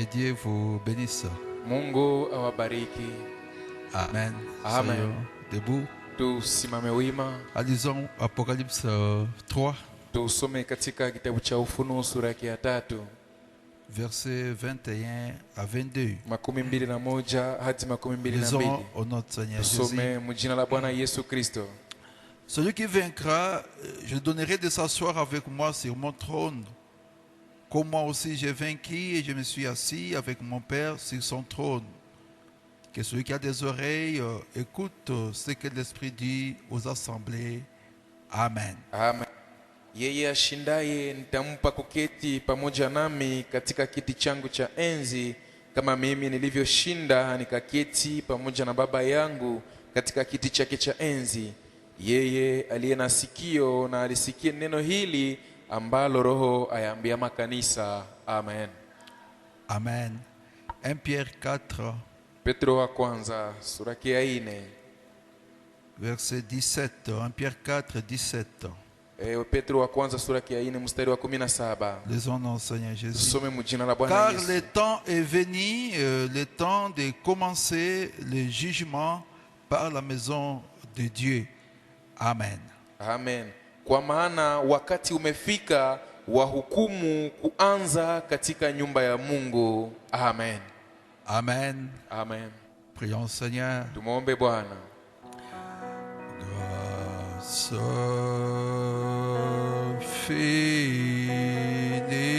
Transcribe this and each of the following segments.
Que Dieu vous bénisse. Mungu awabariki. Amen. Amen. Soyons debout. Tusimame wima. Lisons Apocalypse 3, Tusome katika kitabu cha Ufunuo sura ya 3, versets 21 à 22. 21 hadi 22. Lisons au nom de Seigneur Jésus. Tusome mjina la Bwana Yesu Kristo. Celui qui vaincra, je donnerai de s'asseoir avec moi sur mon trône. Comme moi aussi j'ai vaincu et je me suis assis avec mon Père sur son trône. Que celui qui a des oreilles écoute ce que l'Esprit dit aux assemblées. Amen. Amen. Yeye ashindaye nitampa kuketi pamoja nami katika kiti changu cha enzi, kama mimi nilivyoshinda nikaketi pamoja na Baba yangu katika kiti chake cha enzi. Yeye aliye na sikio na alisikie neno hili ambalo Roho ayaambia makanisa. Amen. Amen. 1 Pierre 4, Petro wa kwanza sura ya 4, verset 17. 1 Pierre 4, 17. Petro wa kwanza sura ya 4 mstari wa 17. Lisons dans le Seigneur Jésus. Tusome mjina la Bwana Car Yesu. le temps est venu, le temps de commencer le jugement par la maison de Dieu. Amen. Amen. Kwa maana wakati umefika wa hukumu kuanza katika nyumba ya Mungu. Amen. Amen. Amen. Prions Seigneur. Tumuombe Bwana. Grâce infinie de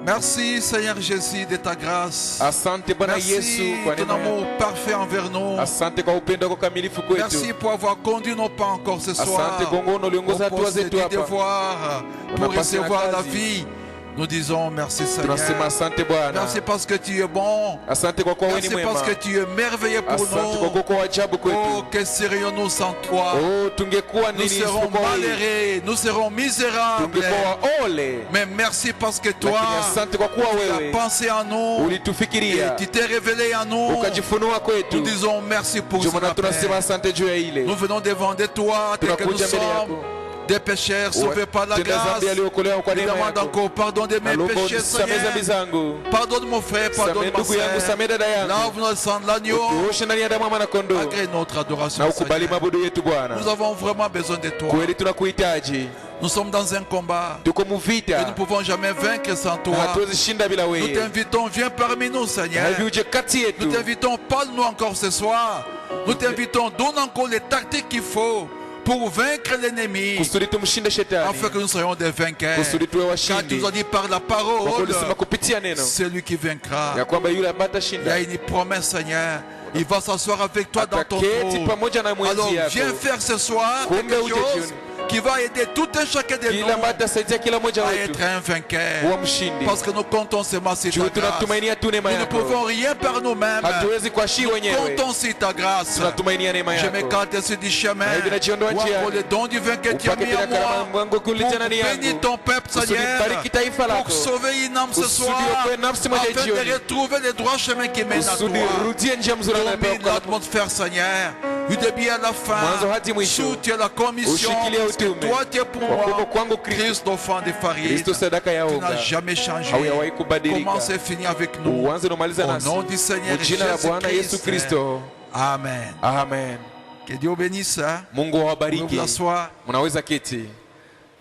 Merci Seigneur Jésus de ta grâce. Asante Bwana Merci Yesu kwa ton neema amour yako. parfait envers nous. Asante kwa upendo wako kamilifu kwetu. Merci pour avoir conduit nos pas encore ce soir. Asante kwa ngono uliongoza hatua zetu du hapa. devoir pour Unapasi na recevoir la kazi. vie. Nous disons merci Seigneur. Tunasema asante Bwana. Merci parce que tu es bon. Asante kwa kuwa wewe ni Merci parce mwema. que tu es merveilleux pour Asante kwa nous. kuwa wa ajabu Oh, kwetu. que serions-nous sans toi? Oh, tungekuwa Nous nini serons isipokuwa wewe? malheureux, nous serons misérables. Tungekuwa ole. Mais merci parce que toi, Lakini asante kwa kuwa tu as wewe pensé en nous et ulitufikiria, tu t'es révélé en nous. ukajifunua Nous kwetu. disons merci pour Ndio cela, maana tunasema Père. asante juu ya ile. Nous venons devant de toi, tel que nous Tunakuja mbele sommes, yako. des pécheurs sauvés par la Tena grâce. dhambi aliokolewa kwa Je neema demande yako. encore pardon de mes Naomba péchés, unisamehe dhambi Seigneur. zangu. Pardonne mon frère, pardonne Samehe ma ndugu yangu, soeur. samehe dada yangu. Lave le sang de l'agneau. Tuoshe ndani ya damu ya mwana kondoo. Agrée notre adoration, Na ukubali Seigneur. mabudu yetu Bwana. Nous avons vraiment besoin de toi. Kweli tunakuhitaji. Nous sommes dans un combat Tuko et nous ne muvita. pouvons jamais vaincre sans Na toi. hatuwezi shinda bila Nous wewe. t'invitons, viens parmi nous, Seigneur. Na hivi uje kati Nous yetu. t'invitons, parle-nous encore ce soir. Nous t'invitons, donne encore les tactiques qu'il faut pour vaincre l'ennemi, Kusudi tumshinde shetani. afin que nous soyons des vainqueurs. Kusudi tuwe Car tu washindi. nous as dit par la Kwa parole, ulisema kupitia neno celui qui vaincra. ya kwamba yule ambaye Il y a atashinda une promesse, Seigneur. Il va s'asseoir avec toi dans ton ataketi trône. pamoja na Alors mwenzi viens yako. faire ce soir Kumbe quelque uje chose jioni. qui va aider tout un chacun de Kila ambaye nous atasaidia kila mmoja à wetu être un vainqueur. kuwa mshindi. Parce que nous comptons seulement sur Juu ta grâce. tunatumainia tu neema Nous ne yako. pouvons rien par nous-mêmes. Hatuwezi kwa shi wenyewe. Comptons sur ta grâce. Tunatumainia neema Je yako. m'écarte sur du chemin. Na hivi najiondoa Ou encore njiani. le don divin que tu as Upake mis en tena karama moi. mwangu kulicha ndani Pour bénir yangu. ton peuple, Kusudi Seigneur. bariki taifa Pour lako. sauver une âme ce Kusudi soir. okoe nafsi moja Afin jioni. de retrouver le droit chemin qui mène à toi. Kusudi rudie njia mzuri Domine anayopewa. l'atmosphère, Seigneur. Du début à la fin. Mwanzo hadi mwisho. Soutiens la commission. Ushikilie Parce que utume. toi, tu es pour Kwa kuwa moi. kwangu Kristo. Christ, offrande de farine. Kristo sadaka ya Tu unga. n'as jamais changé. Haujawahi kubadilika. Commence et finis avec nous. Uanze na umalize Au nasi. nom du Seigneur Jina la Bwana Yesu Jésus-Christ. Kristo. Amen. Amen. Que Dieu bénisse. Mungu Vous awabariki. vous asseoir. Mnaweza keti.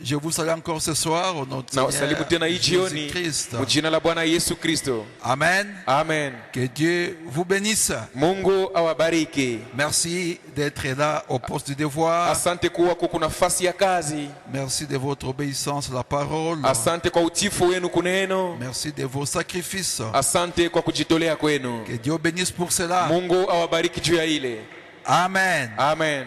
Je vous salue encore ce soir au nom de Na wasalimu tena hii jioni Jésus-Christ. mjina la Bwana Yesu Kristo. Amen. Amen. Que Dieu vous bénisse. Mungu awabariki. Merci d'être là au poste du devoir. Asante kuwa kuko nafasi ya kazi. Merci de votre obéissance à la parole. Asante kwa utifu wenu kuneno. Merci de vos sacrifices. Asante kwa kujitolea kwenu. Que Dieu bénisse pour cela. Mungu awabariki juu ya ile. Amen. Amen.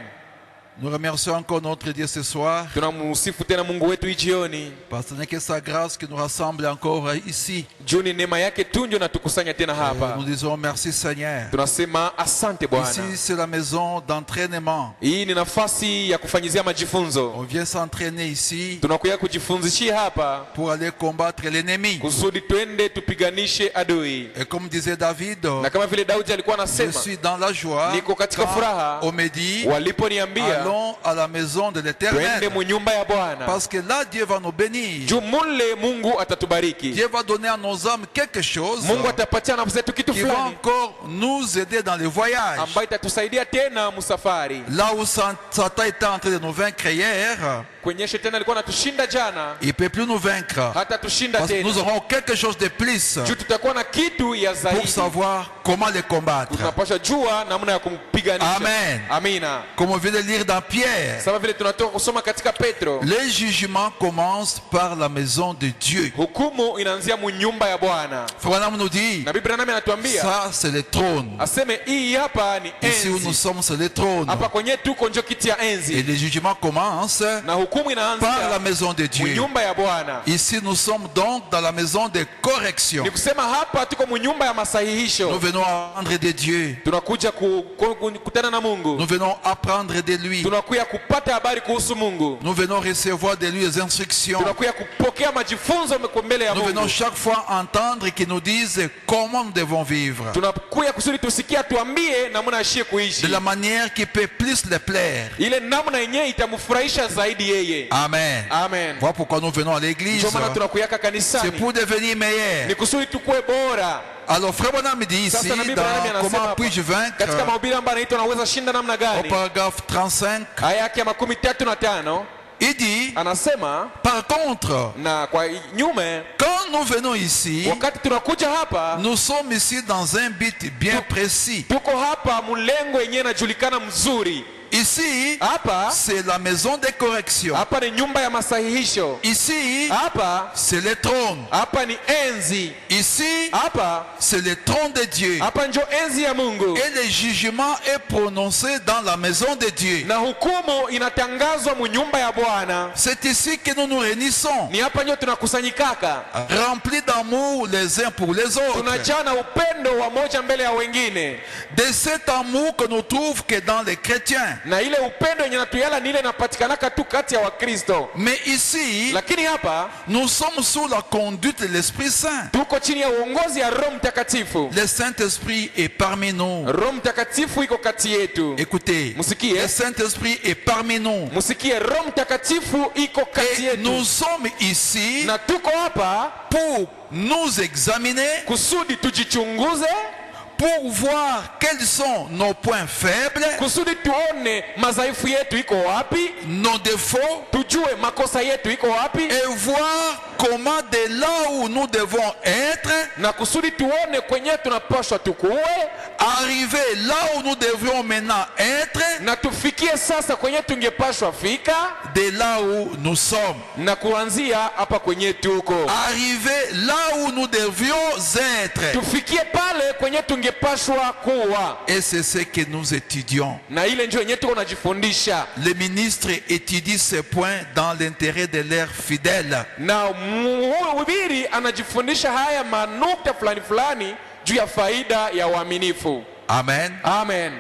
Nous remercions encore notre Dieu ce soir Tunamsifu tena Mungu wetu hii jioni. parce que ce n'est que sa grâce qui nous rassemble encore ici. Juu ni neema yake tu ndio natukusanya tena hapa. Nous disons merci Seigneur. Tunasema asante Bwana. Ici c'est la maison d'entraînement. Hii ni nafasi ya kufanyizia majifunzo. On vient s'entraîner ici Tunakuja kujifunzishia hapa pour aller combattre l'ennemi. kusudi twende tupiganishe adui. Et comme disait David, Na kama vile Daudi alikuwa je anasema, suis dans la joie niko katika furaha quand on me dit waliponiambia allons à la maison de twende l'Éternel. mu nyumba ya Bwana. Parce que là Dieu va nous bénir. Juu mule Mungu atatubariki. Dieu va donner à nos âmes quelque chose Mungu atapatia nafsi zetu kitu qui va fulani encore nous aider dans les voyages. ambayo itatusaidia tena musafari. Là où Satan était en train de nous vaincre hier, Kwenye shetani alikuwa anatushinda jana, il ne peut plus nous vaincre. hata tushinda Parce que tena. nous aurons quelque chose de plus Juu tutakuwa na kitu ya pour zaidi. savoir comment les combattre. Tunapaswa jua namna ya kumpiganisha. Amen. Amina. Comme on vient de lire dans Pierre, Sawa vile tunatoka kusoma katika Petro, les jugements commencent par la maison de Dieu. hukumu inaanzia mu nyumba ya Bwana. Frère Branham nous dit, Na Biblia nami anatuambia ça c'est le trône. aseme hii hapa ni Ici où nous enzi. sommes, c'est le trône. Hapa kwenye tuko njo kiti ya Et enzi. les jugements commencent Na hukumu par la inaanzia maison de mu Dieu. nyumba ya Bwana. Ici nous sommes donc dans la maison de correction. Ni kusema hapa tuko mu nyumba ya Nous masahihisho. venons apprendre de Dieu. Tunakuja kukutana na Mungu. Nous venons apprendre de lui. Tunakuja kupata habari kuhusu Mungu. Nous venons recevoir de lui les instructions. Tunakuja kupokea majifunzo mbele ya Nous venons Mungu. chaque fois entendre qu'il nous dise comment nous devons vivre. Tunakuja kusudi tusikia tuambie namna ashie kuishi. De la manière qui peut plus le plaire. Ile namna yenyewe itamfurahisha zaidi yeye. Amen. Amen. Voilà pourquoi nous venons à l'église. Ndio maana tunakuyaka C'est kanisani. pour devenir meilleur. Ni kusudi tukue bora. Alors Frère Branham me dit ici, Sasa na Biblia dans nami anasema comment hapa, puis-je katika vaincre, mahubiri ambayo anaitwa naweza shinda namna au gani, paragraphe 35, aya yake ya 35 il dit, anasema, par contre, na kwa nyume, quand nous venons ici, wakati tunakuja hapa, nous sommes ici dans un but bien précis. tuko hapa mlengo yenyewe inajulikana mzuri. Ici, Hapa c'est la maison de correction. hapa ni nyumba ya masahihisho. Ici, Hapa c'est le trône. hapa ni enzi. Ici, Hapa c'est le trône de Dieu. hapa njo enzi ya Mungu. Et le jugement est prononcé dans la maison de Dieu. Na hukumu inatangazwa mu nyumba ya Bwana. C'est ici que nous nous réunissons, Ni hapa njo tunakusanyikaka. remplis d'amour les uns pour les autres. Tunajana upendo wa moja mbele ya wengine. De cet amour que nous trouvons que dans les chrétiens. Na ile upendo yenye natuyala ni ile inapatikanaka tu kati ya Wakristo. Mais ici, Lakini hapa nous sommes sous la conduite de l'Esprit Saint. tuko chini ya uongozi ya Roho Mtakatifu. Le Saint-Esprit est parmi nous. Roho Mtakatifu iko kati yetu. Écoutez, Musikie. le Saint-Esprit est parmi nous. Musikie, Roho Mtakatifu iko kati Et yetu. nous sommes ici Na tuko hapa pour nous examiner, kusudi tujichunguze, pour voir quels sont nos points faibles, kusudi tuone madhaifu yetu iko wapi, nos défauts, tujue makosa yetu iko wapi, et voir comment de là où nous devons être, na kusudi tuone kwenye tunapaswa tukue, arriver là où nous devions maintenant être, na tufikie sasa kwenye tungepashwa fika, de là où nous sommes. na kuanzia hapa kwenye tuko, Arriver là où nous devions être. tufikie pale kwenye tungepashwa kuwa. Et c'est ce que nous étudions. Na ile ndio yenyewe tuko najifundisha. Les ministres étudient ces points dans l'intérêt de leurs fidèles. Na mhubiri anajifundisha haya manukta fulani fulani juu ya faida ya uaminifu. Amen. Amen.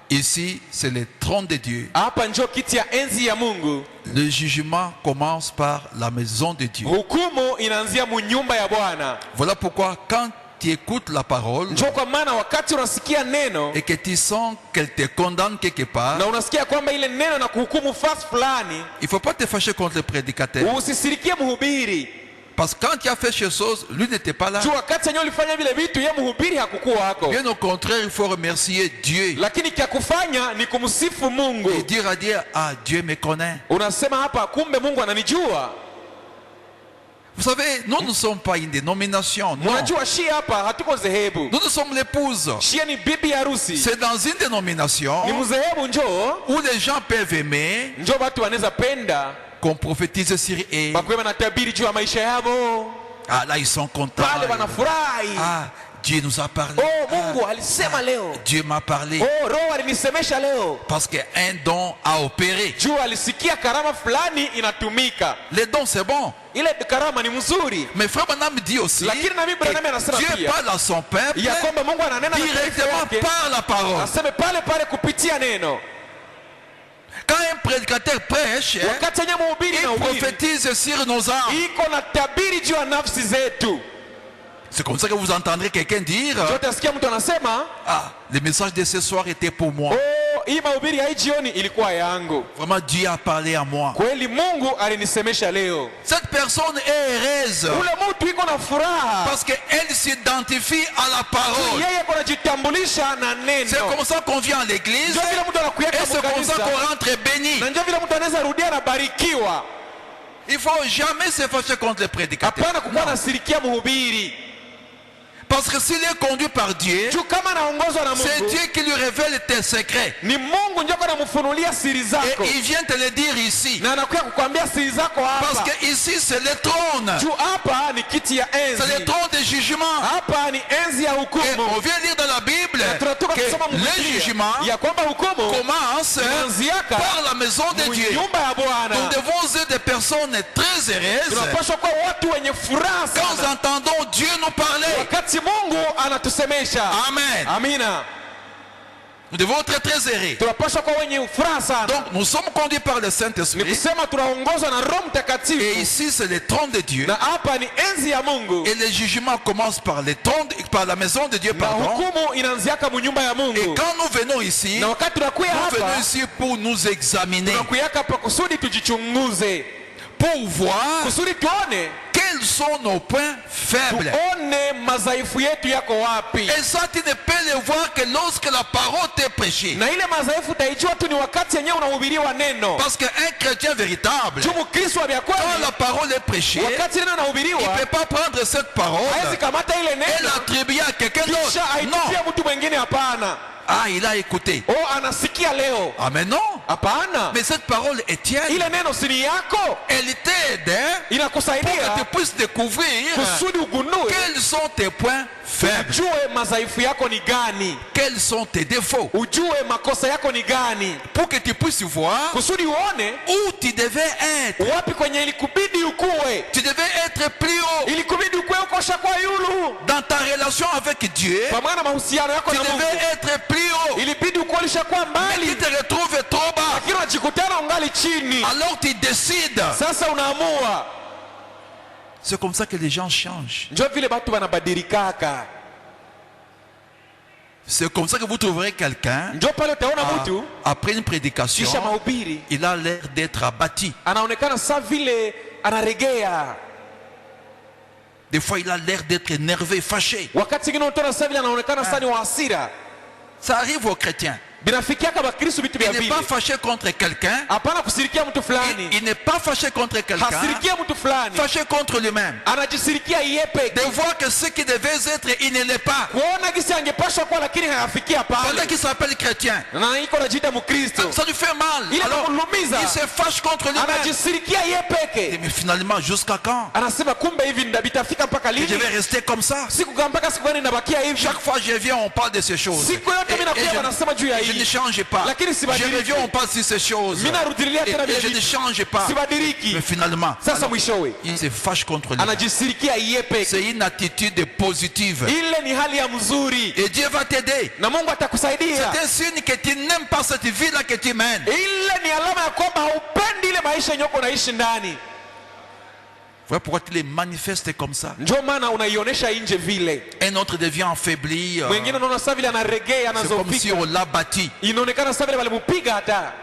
Ici, c'est le trône de Dieu. Hapa njo kiti ya enzi ya Mungu. Le jugement commence par la maison de Dieu. Hukumu inaanzia mu nyumba ya Bwana. Voilà pourquoi quand tu écoutes la parole Njo kwa maana wakati unasikia neno et que tu sens qu'elle te condamne quelque part, na unasikia kwamba ile neno na kuhukumu fasi fulani, il ne faut pas te fâcher contre le prédicateur. usisirikie mhubiri. Parce que quand il a fait ces choses, lui n'était pas là. juu wakati yenyewe ulifanya vile vitu ye mhubiri hakukuwa hako. Bien au contraire, il faut remercier Dieu. Lakini kia kufanya ni kumsifu Mungu. Et dire à Dieu, ah, Dieu me connaît. Unasema hapa kumbe Mungu ananijua. Vous savez, nous ne sommes pas une dénomination, non. Unajua shie hapa hatuko zehebu. Nous sommes l'épouse. Shie ni bibi harusi. C'est dans une dénomination Ni mzehebu njoo. où les gens peuvent aimer Njoo watu wanaweza penda. qu'on prophétise sur eux. Bakwema na tabiri juu ya maisha yao. Ah, là, ils sont contents. Pale wanafurahi. Ah, Dieu nous a parlé. Oh, Mungu alisema leo. Dieu m'a parlé. Oh, Roho alinisemesha leo. Parce qu'un don a opéré. Juu alisikia karama fulani inatumika. Les dons, c'est bon. Ile karama ni mzuri. Mais frère Branham dit aussi Lakini na Biblia que anasema Dieu pia parle à son peuple ya kwamba Mungu ananena na taifa directement yake. par la parole. Aseme pale pale kupitia neno. Quand un prédicateur prêche, Wakati yenye mhubiri na il uhubiri prophétise sur nos âmes. iko na tabiri juu ya nafsi zetu. C'est comme ça que vous entendrez quelqu'un dire, Zote asikia mtu anasema, ah, le message de ce soir était pour moi. oh, hii mahubiri ya hii jioni ilikuwa yangu. Vraiment, Dieu a parlé à moi. Kweli Mungu alinisemesha leo. Cette personne est heureuse Ule mtu iko na furaha. parce qu'elle s'identifie à la parole. Yeye kunajitambulisha na neno. C'est comme ça qu'on vient à l'église Ndio vile mtu anakuyaka et c'est comme ça mkanisa. qu'on rentre béni. Na ndio vile mtu anaweza rudia na barikiwa. Il faut jamais se fâcher contre les prédicateurs. Hapana kukuwa nasirikia mhubiri. Parce que s'il est conduit par Dieu, Juu kama anaongozwa na c'est Mungu, Dieu qui lui révèle tes secrets. ni Mungu ndio anamfunulia siri Et zako. il vient te le dire ici. Na anakuja kukwambia siri zako Parce hapa. que ici c'est le trône. Juu hapa ni kiti ya C'est enzi. le trône de jugement. Hapa ni enzi ya Et hukumu. on vient lire dans la Bible Tunatoka kusoma que le Biblia jugement ya kwamba hukumu commence inaanziaka par la maison de Dieu. nyumba ya Nous Bwana. devons être des personnes très heureuses Tunapaswa kuwa watu wenye furaha quand nous sana entendons Dieu nous parler. wakati Mungu anatusemesha. Amen. Amina. Nous devons être très heureux. Tunapaswa kuwa wenye furaha sana. Donc nous sommes conduits par le Ni Saint-Esprit. kusema tunaongozwa na Roho Et Mtakatifu. ici c'est le trône de Dieu. Na hapa ni enzi ya Mungu. Et le jugement commence par le trône, par la maison de Dieu, Na pardon. hukumu inaanziaka mu nyumba ya Et Mungu. quand nous venons ici, Na wakati tunakuya nous venons hapa, ici pour nous examiner, tunakuyaka hapa kusudi tujichunguze. pour voir Kusudi tuone, quels sont nos points faibles. tuone madhaifu yetu yako wapi. Et ça, tu ne peux le voir que lorsque la parole t'est prêchée. Na ile madhaifu utaijua tu ni wakati yenyewe unahubiriwa neno. Parce qu'un chrétien véritable, Juu Mkristo wa quand kweli, la parole est prêchée, wakati neno il unahubiriwa, ne peut pas prendre cette parole hawezi kamata ile et neno l'attribuer à quelqu'un kisha d'autre. aitupia Non. mtu mwingine. Hapana. Ah, il a écouté. Oh, anasikia leo. Ah, mais non. Hapana. Mais cette parole est tienne. Ile neno si ni yako, Elle t'aide pour que inakusaidia tu puisses découvrir kusudi ugundue, quels sont tes points faibles, ujue madhaifu yako ni gani, quels sont tes défauts, ujue makosa yako ni gani, pour que tu puisses voir kusudi uone où tu devais être. wapi kwenye ilikubidi ukuwe. Tu devais être plus haut Ilikubidi ukuwe ukosha kwa yulu dans ta relation avec Dieu. pamoja na mahusiano yako Tu na Mungu. devais être plus haut. Ilibidi ukuwe ulishakuwa Mais tu mbali, te retrouves trop bas. lakini unajikutana ungali chini. Alors tu décides. Sasa unaamua. C'est comme ça que les gens changent. Ndio vile watu wanabadilikaka. C'est comme ça que vous trouverez quelqu'un Ndio pale utaona mtu après une prédication, kisha mahubiri il a l'air d'être abattu. anaonekana saa vile anaregea. Des fois, il a l'air d'être énervé, fâché. Wakati mwingine utaona saa vile anaonekana saa ni wa hasira. Ça arrive aux chrétiens. Binafikiaka Bakristo vitu vya Il n'est vile. pas fâché contre quelqu'un. Hapana kusirikia mtu fulani. Il n'est pas fâché contre quelqu'un. Hasirikia mtu fulani. Fâché contre lui-même. Anajisirikia yeye peke. De voir que ce qui devait être, il ne l'est pas. Kuona gisi angepaswa kuwa lakini hayafikia Pendant pale. qu'il s'appelle chrétien. Na iko najiita Mkristo. Ça lui fait mal. Ile Alors, kumlumiza. il se fâche contre lui-même. Anajisirikia yeye peke. Mais finalement, jusqu'à quand Anasema kumbe hivi ndabitafika mpaka que je lini? vais rester comme ça? Siku mpaka siku gani nabakia hivi? Chaque fois que je viens, on parle de ces choses. Siku yote mimi nakuja wanasema juu ya je ne hii. change pas. Lakini Je sibadiliki. reviens, on parle sur ces choses. Mimi narudilia tena Et vile je ne vitu. change pas. Sibadiliki. Mais finalement, Sasa mwishowe il se fâche contre lui. anajisirikia yeye peke. C'est une attitude positive. Ile ni hali ya mzuri. Et Dieu va t'aider. Na Mungu atakusaidia. C'est un signe que tu n'aimes pas cette vie-là que tu mènes. Ile ni alama ya kwamba haupendi ile maisha yenyewe unaishi ndani. Voilà pourquoi tu les manifestes comme ça. Ndio maana unaionyesha nje vile. Un autre devient affaibli. Mwingine unaona saa vile anaregea, C'est comme si anazofika. on l'a bâti. Inaonekana saa vile walimupiga hata.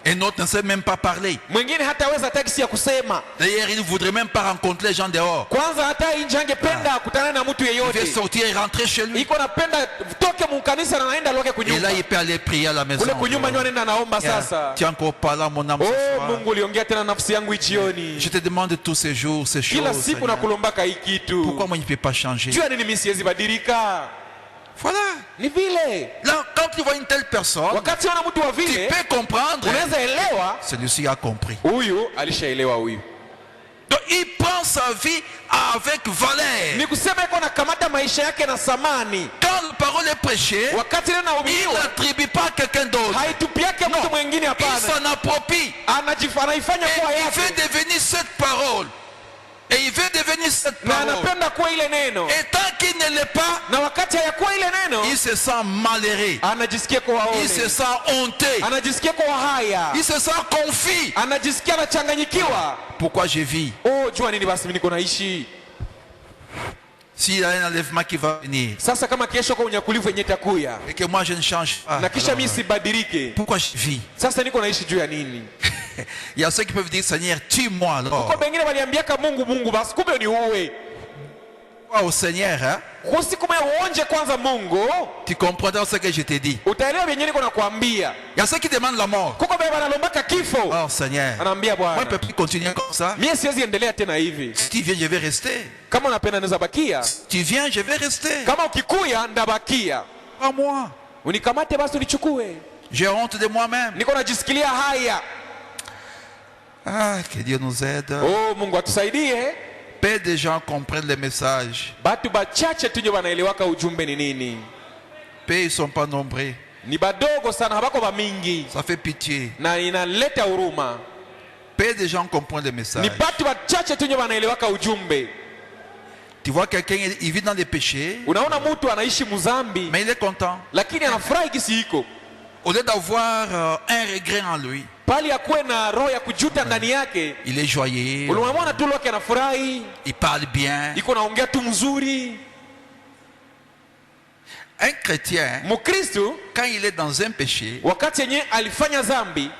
Un autre ne sait même pas parler. Mwingine hataweza hata kisi ya kusema. D'ailleurs, il ne voudrait même pas rencontrer les gens dehors. Kwanza hata nje angependa kukutana na mtu Il yeyote. veut sortir et rentrer chez lui. Iko napenda toke munkanisa na naenda loke Et kunyumba. là, il peut aller prier à la maison. Kule kunyumba nyo anaenda naomba sasa. Tu es encore pas là, mon âme, ce Oh, soir. Mungu uliongea tena nafsi yangu jioni. Je te demande tous ces jours, ces Kila choses. siku Seigneur. nakulombaka hii kitu. Pourquoi moi, il ne peut pas changer? Jua nini mimi siwezi badilika? Voilà. Ni vile. Là, quand tu vois une telle personne, Wakati ona mtu wa tu vile, peux comprendre. unaweza elewa Celui-ci a compris. huyu alishaelewa huyu. Donc, il prend sa vie avec valeur. Ni kusema iko nakamata maisha yake na samani. Quand la parole est prêchée, Wakati leo il nahubiriwa n'attribue pas à quelqu'un d'autre. haitupiake mtu mwingine, Il hapana. s'en approprie. Anaifanya Et kuwa il yake veut devenir cette parole. Et il veut devenir cette na parole. anapenda kuwa ile neno, Et tant qu'il ne l'est pas, na wakati hayakuwa ile neno il se sent malheureux. anajisikia kuwa Il se ole, sent honteux. anajisikia kuwa haya, Il se sent confus. anajisikia anachanganyikiwa. Pourquoi je vis? Oh, jua nini basi mimi niko naishi S'il y a un enlèvement qui va venir sasa, kama kesho kwa unyakulivu yenye takuya et que moi je ne change pas, na kisha alors, mimi sibadilike, pourquoi je vis? sasa niko naishi juu ya nini? Il y a ceux qui peuvent dire Seigneur, tue-moi alors. Kwa bengine waliambiaka Mungu, Mungu basi kumbe ni uwe Crois au Seigneur, hein? kusikume uonje kwanza Mungu, Tu comprendras ce que je t'ai dit. utaelewa vyenye niko nakwambia. Il y a ceux qui demandent la mort. Kuko beba analombaka kifo, Oh Seigneur, anaambia moi je ne Bwana, peux plus continuer comme ça. mimi siwezi endelea tena hivi. Si tu viens, je vais rester. Kama unapenda naweza bakia, Tu viens, je vais rester. kama ukikuya ndabakia. Pas moi. Unikamate basi unichukue, J'ai honte de moi-même. niko najisikilia haya. Ah, que Dieu nous aide. Oh, Mungu atusaidie. Peu de gens comprennent les messages. Batu bachache tu ndio wanaelewaka ujumbe ni nini. Peu, ils ne sont pas nombreux. Ni badogo sana, habako bamingi, Ça fait pitié. na inaleta huruma. Peu de gens comprennent les messages. Ni batu bachache tu ndio wanaelewaka ujumbe. Tu vois quelqu'un, il vit dans les péchés, Unaona mtu anaishi muzambi mais il est content. lakini anafurahi kisi iko Au lieu d'avoir un regret en lui, pali akuwe na roho ya kujuta ndani yake. il est joyeux, Ulimwona tu loke anafurahi, il parle bien. iko naongea tu mzuri. Un chrétien, Mukristo quand il est dans un péché, wakati yenye alifanya zambi,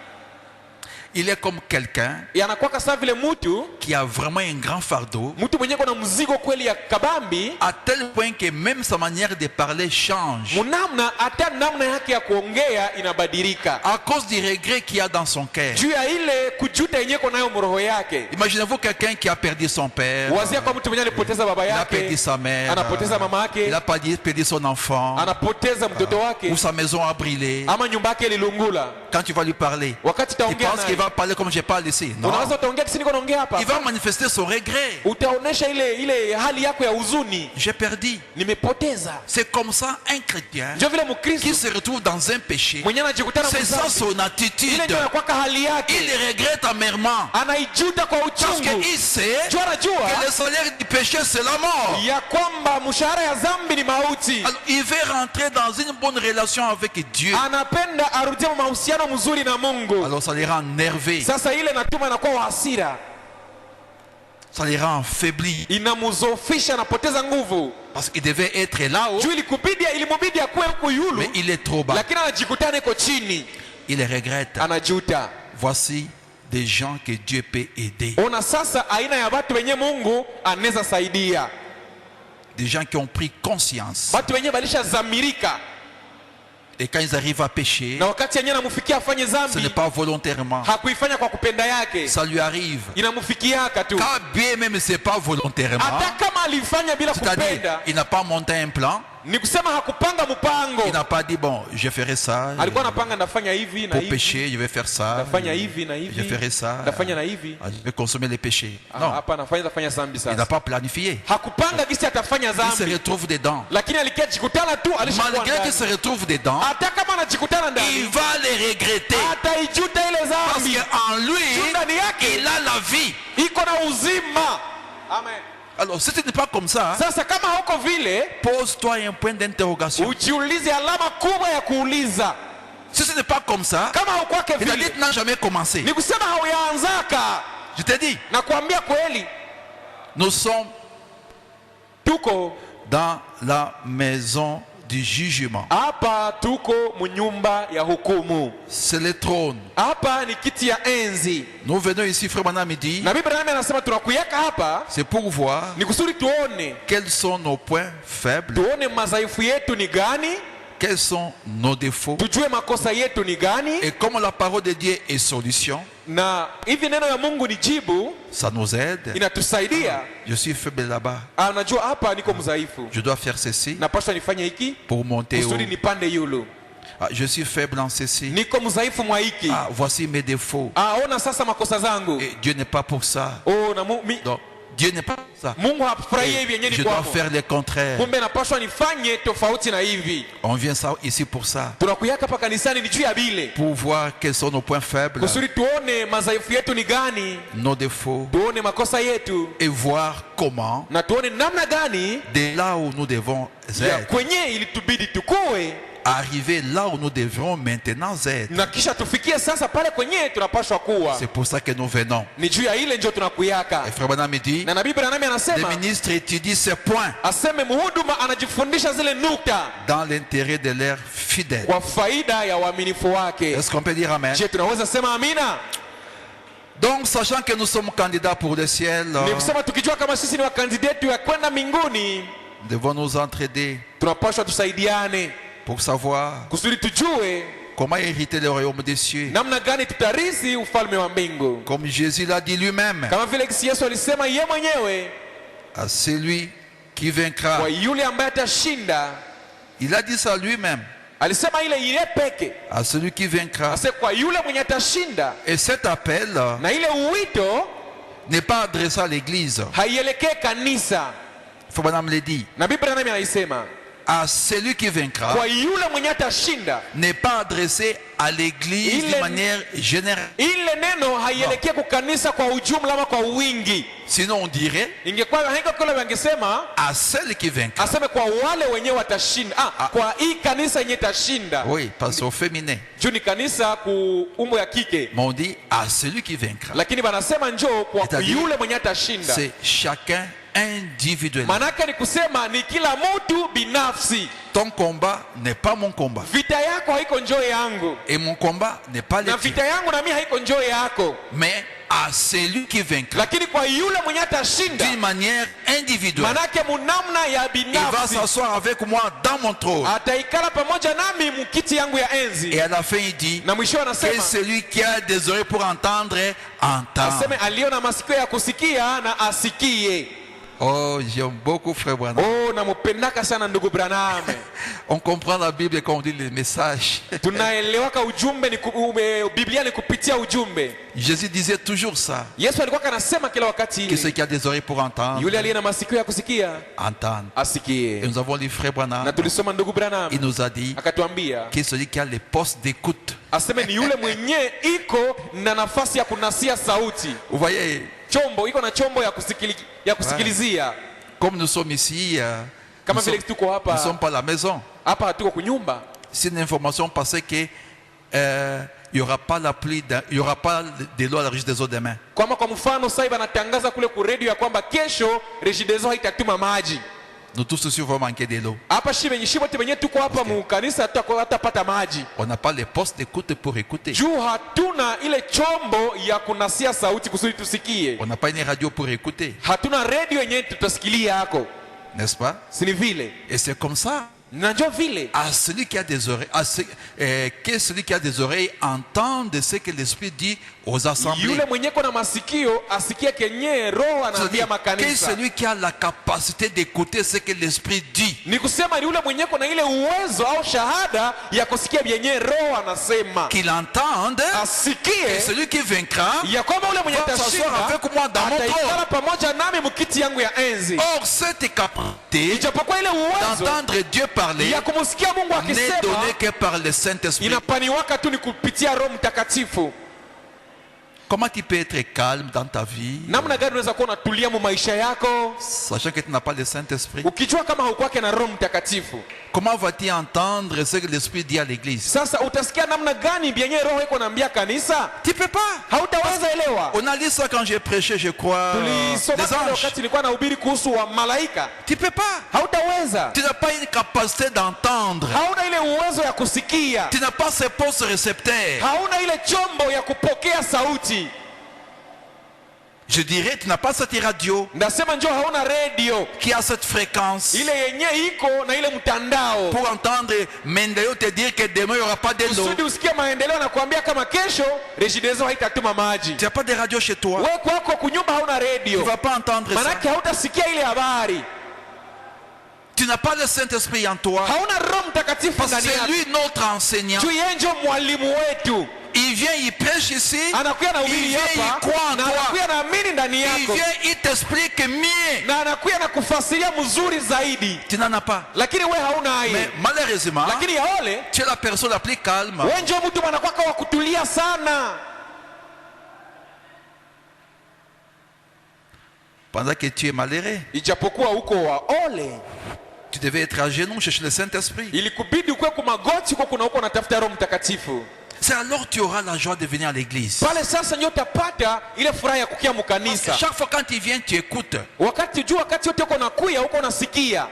il est comme quelqu'un anakuwa kasa vile mtu qui a vraiment un grand fardeau, mwenye kuna mzigo kweli ya kabambi, à tel point que même sa manière de parler change munamna hata namna yake ya kuongea inabadilika à cause du regret qu'il y a dans son cœur. juu ya ile kujuta yenye iko nayo mroho yake. Imaginez-vous quelqu'un qui a perdu son père, Wazia kwa mtu mwenye alipoteza baba il a perdu yake, sa mère, anapoteza mama il yake, a perdu son enfant, anapoteza mtoto wake, ou sa maison a brûlé. ama nyumba yake ililungula. Quand tu vas lui parler, Wakati tu taongea penses qu'il naye, va parler comme je parle ici? Non. unaweza utaongea kisi niko naongea hapa, Il va manifester son regret. utaonesha ile hali yako ya huzuni, J'ai perdu. nimepoteza. C'est comme ça un chrétien Ndio vile qui Mkristo se retrouve dans un péché. mwenye anajikutana C'est ça mzambi, son ile attitude. ndio inakuwa hali yake, Il regrette amèrement. anaijuta kwa Parce uchungu. qu'il sait Jua anajua que le salaire du péché, c'est la mort. ya kwamba mshahara ya zambi ni mauti. Alors, il veut rentrer dans une bonne relation avec Dieu. Anapenda arudie mahusiano mzuri na Mungu. Alors, ça les rend nerveux. Sasa ile natuma anakuwa wa hasira, Ça les rend affaiblis. inamuzofisha, anapoteza nguvu. Parce qu'il devait être là-haut, Juu ilimubidi akuwe huku yulu, mais il est trop bas. lakini anajikutana iko chini, Il regrette. anajuta. Voici des gens que Dieu peut aider. Ona sasa aina ya watu wenye Mungu anaweza saidia, Des gens qui ont pris conscience. watu wenye balisha zamirika, Et quand ils arrivent à pécher, na wakati yenyewe namufikia afanye ce zambi, n'est pas volontairement. hakuifanya kwa kupenda yake, Ça lui arrive. inamufikiaka tu. Quand bien même c'est pas volontairement, Hata kama alifanya bila c'est-à-dire kupenda, il n'a pas monté un plan, ni kusema hakupanga mpango. il n'a pas dit bon, je ferai ça. Alikuwa anapanga ndafanya hivi na Pour hivi, pécher, je vais faire ça. ndafanya hivi na Je hivi, ferai ça. ndafanya na hivi. Je vais consommer les péchés. Non, Hapa anafanya zambi il n'a sasa. pas planifié. Hakupanga gisi atafanya Il se zambi, retrouve dedans. lakini alikia jikutana tu, alishakuwa Malgré qu'il ndani. se retrouve dedans, Hata kama anajikutana il ndani, va les regretter. ataijuta ile Parce zambi. qu'en lui, Ndani yake il a la vie. iko na uzima. Amen. Alors, si tu n'es pas comme ça, Sasa kama hauko vile, pose-toi un point d'interrogation. ujiulize alama kubwa ya kuuliza. Si ce n'est pas comme ça, Kama haukwake il a dit vile, n'a jamais commencé. ni kusema hauyaanzaka. Je te dis, Na kuambia kweli, nous sommes tuko dans la maison du jugement. Hapa tuko munyumba ya hukumu. C'est le trône. Hapa ni kiti ya enzi. Nous venons ici, frère Branham dit, Na Biblia nami anasema tunakuyaka hapa c'est pour voir ni kusudi tuone, quels sont nos points faibles, tuone madhaifu yetu ni gani, quels sont nos défauts. tujue makosa yetu ni gani, Et comme la parole de Dieu est solution, na hivi neno ya Mungu ni jibu, ça nous aide. inatusaidia. Je suis faible là-bas. Najua hapa niko mdhaifu, Je dois faire ceci napaswa nifanye hiki pour monter kusudi haut. nipande yulu. Ah, je suis faible en ceci. Niko mdhaifu mwa hiki. Ah, voici mes défauts. Ona sasa makosa zangu. Et Dieu n'est pas pour ça. Na Donc, Dieu n'est pas pour ça. Mungu hafurahii hivi yenyewe Je ni dois kwako. faire le contraire. Kumbe napaswa nifanye tofauti na hivi. On vient ici pour ça. Tunakuyaka hapa kanisani ni juu ya bile, Pour voir quels sont nos points faibles, kusudi tuone madhaifu yetu ni gani, nos défauts, tuone makosa yetu, et voir comment, na tuone namna gani de là où nous devons ya être, kwenye ilitubidi tukue, arriver là où nous devrons maintenant être. na kisha tufikie sasa pale kwenye tunapaswa kuwa. C'est pour ça que nous venons. Ni juu ya ile ndio tunakuyaka. Et frère Branham dit, Na Biblia nami le anasema ministre étudie ces points aseme mhuduma anajifundisha zile nukta dans l'intérêt de leurs fidèles. kwa faida ya waaminifu wake. Est-ce qu'on peut dire amen? Je, tunaweza sema amina? Donc, sachant que nous sommes candidats pour le ciel, Ni kusema tukijua kama sisi ni wakandidati wa kwenda mbinguni, nous devons nous entraider tunapaswa tusaidiane pour savoir kusudi tujue comment hériter le royaume des cieux. namna gani tutarisi ufalme wa mbingu, Comme Jésus l'a dit lui-même, kama vile Yesu alisema yeye mwenyewe à celui qui vaincra. kwa yule ambaye atashinda. Il a dit ça lui-même, Alisema ile peke, à celui qui vaincra. ase kwa yule mwenye atashinda. Et cet appel Na ile uwito n'est pas adressé à l'église. haielekee kanisa, Frère Branham l'a dit, na Biblia nami anaisema à celui qui vaincra kwa yule mwenye atashinda. n'est pas adressé à l'église Il de est- manière générale. Ile neno haielekee kukanisa kwa ujumla ama kwa wingi. Sinon on dirait Ingekuwa haiko kule wangesema à celui qui vaincra. aseme kwa wale wenyewe watashinda. Kwa hii kanisa yenye tashinda. Oui, parce au féminin. Juu ni kanisa ku umbo ya kike. Mais on dit à celui qui vaincra. Lakini banasema njoo kwa C'est-à-dire, yule mwenye atashinda. C'est chacun individuellement. Manake ni kusema ni kila mtu binafsi. Ton combat n'est pas mon combat. Vita yako haiko njoo yangu. Et mon combat n'est pas le Na tien. vita yangu na mimi haiko njoo yako. Mais à celui qui vaincra Lakini kwa yule mwenye atashinda. d'une manière individuelle. Manake munamna ya Il va binafsi. s'asseoir avec moi dans mon trône. Ataikala pamoja nami mkiti yangu ya enzi. Et à la fin, il dit Na mwisho que anasema celui qui a des oreilles pour entendre, entend. aseme aliyo na masikio ya kusikia na asikie. Oh, j'aime beaucoup Frère Branham. Namupendaka sana ndugu Branham. On comprend la Bible quand on dit les messages. Tunaelewaka ujumbe Biblia ni kupitia ujumbe. Jésus disait toujours ça. Yesu alikuwa anasema kila wakati Que celui qui a des oreilles pour entendre, yule aliye na masikio ya kusikia entendre. Et asikie. nous avons lu Frère Branham. Na tulisoma ndugu Branham Il nous a dit akatuambia que celui qui a les postes d'écoute. aseme ni yule mwenye iko na nafasi ya kunasia sauti. Vous voyez, Chombo iko na chombo ya kusikilizia. comme nous sommes ici, Kama nous vile tuko ne hapa sommes pas à la maison. hapa hatuko kunyumba. C'est une information passée que il n'y aura pas la pluie, il n'y aura pas de l'eau à la riche des eaux demain. Kama kwa mfano sasa hivi anatangaza kule ku radio ya kwamba kesho Regideso haitatuma maji. Nous tous aussi vont manquer de l'eau. Hapa shibe wenye tuko hapa mu kanisa hatapata maji. On n'a pas les postes d'écoute pour écouter. Juu hatuna ile chombo ya kunasia sauti kusudi tusikie. On n'a pas une radio pour écouter. Hatuna radio yenye tutasikilia yako. N'est-ce pas? Si ni vile. Et c'est comme ça. Na ndio vile. À celui qui a des oreilles, que celui qui a des oreilles entende ce que l'Esprit dit aux assemblées. Yule mwenye kuna masikio asikie kenye roho anaambia Que makanisa. celui qui a la capacité d'écouter ce que l'Esprit dit. Ni kusema ni yule mwenye kuna ile uwezo au shahada ya kusikia vyenye roho anasema. Qu'il entende. Et Asikie celui qui vaincra ya kwamba ule mwenye va s'asseoir atashinda avec moi dans mon ataikala trône. pamoja nami mkiti yangu ya enzi. Or, cette capacité Ijapokuwa ile uwezo d'entendre Dieu parler ya kumsikia Mungu n'est akisema donné que par le Saint-Esprit. inapaniwaka tu ni kupitia Roho Mtakatifu. Comment tu peux être calme dans ta vie, namna gani unaweza kuwa unatulia mu maisha yako sachant que tu n'as pas le Saint-Esprit? ukijua kama haukwake na Roho Mtakatifu? Comment vas-tu entendre ce que l'Esprit dit à l'église? Sasa utasikia namna gani vyenye Roho iko naambia kanisa? Tu peux pas. Hautaweza elewa. On a lu ça quand j'ai prêché, je crois, Tulisoma des kile anges. wakati nilikuwa nahubiri kuhusu wa malaika. Tu peux pas. Hautaweza. Tu n'as pas une capacité d'entendre. Hauna ile uwezo ya kusikia. Tu n'as pas ces postes récepteurs. Hauna ile chombo ya kupokea sauti. Je dirais, tu n'as pas cette radio Ndasema njoo hauna radio qui a cette fréquence ile yenye iko na ile mtandao pour entendre Mendeleo te dire que demain il n'y aura pas de l'eau. usudi usikie maendeleo na kuambia kama kesho Regideso haitatuma maji. Tu n'as pas de radio chez toi. Wewe kwako kunyumba hauna Tu radio. ne vas pas entendre ça. Manake hautasikia ile habari. Tu n'as pas le Saint-Esprit en toi. Hauna Roho Mtakatifu Parce que ndani c'est yako. lui notre enseignant. Tu yeye ndio mwalimu wetu. Il vient, il prêche ici. Anakuja na Il ubiri vient, il hapa croit en na toi. anakuja na amini ndani Il yako vient, il t'explique mieux. na anakuja na kufasiria mzuri zaidi, Tu n'en as pas. lakini we hauna Mais haye. malheureusement, Lakini ya ole tu es la personne la plus calme. we ndio mtu mwanakwaka wa kutulia sana, Pendant que tu es malheureux, ijapokuwa huko wa ole. tu devais être à genoux chercher le Saint-Esprit. Ilikubidi ukwe kwa magoti huko kuna huko unatafuta Roho Mtakatifu. C'est alors que tu auras la joie de venir à l'église. Pale sasa ndio utapata ile furaha ya kukia mkanisa. Chaque fois quand tu viens, tu écoutes. Wakati yote uko nakuya huko unasikia.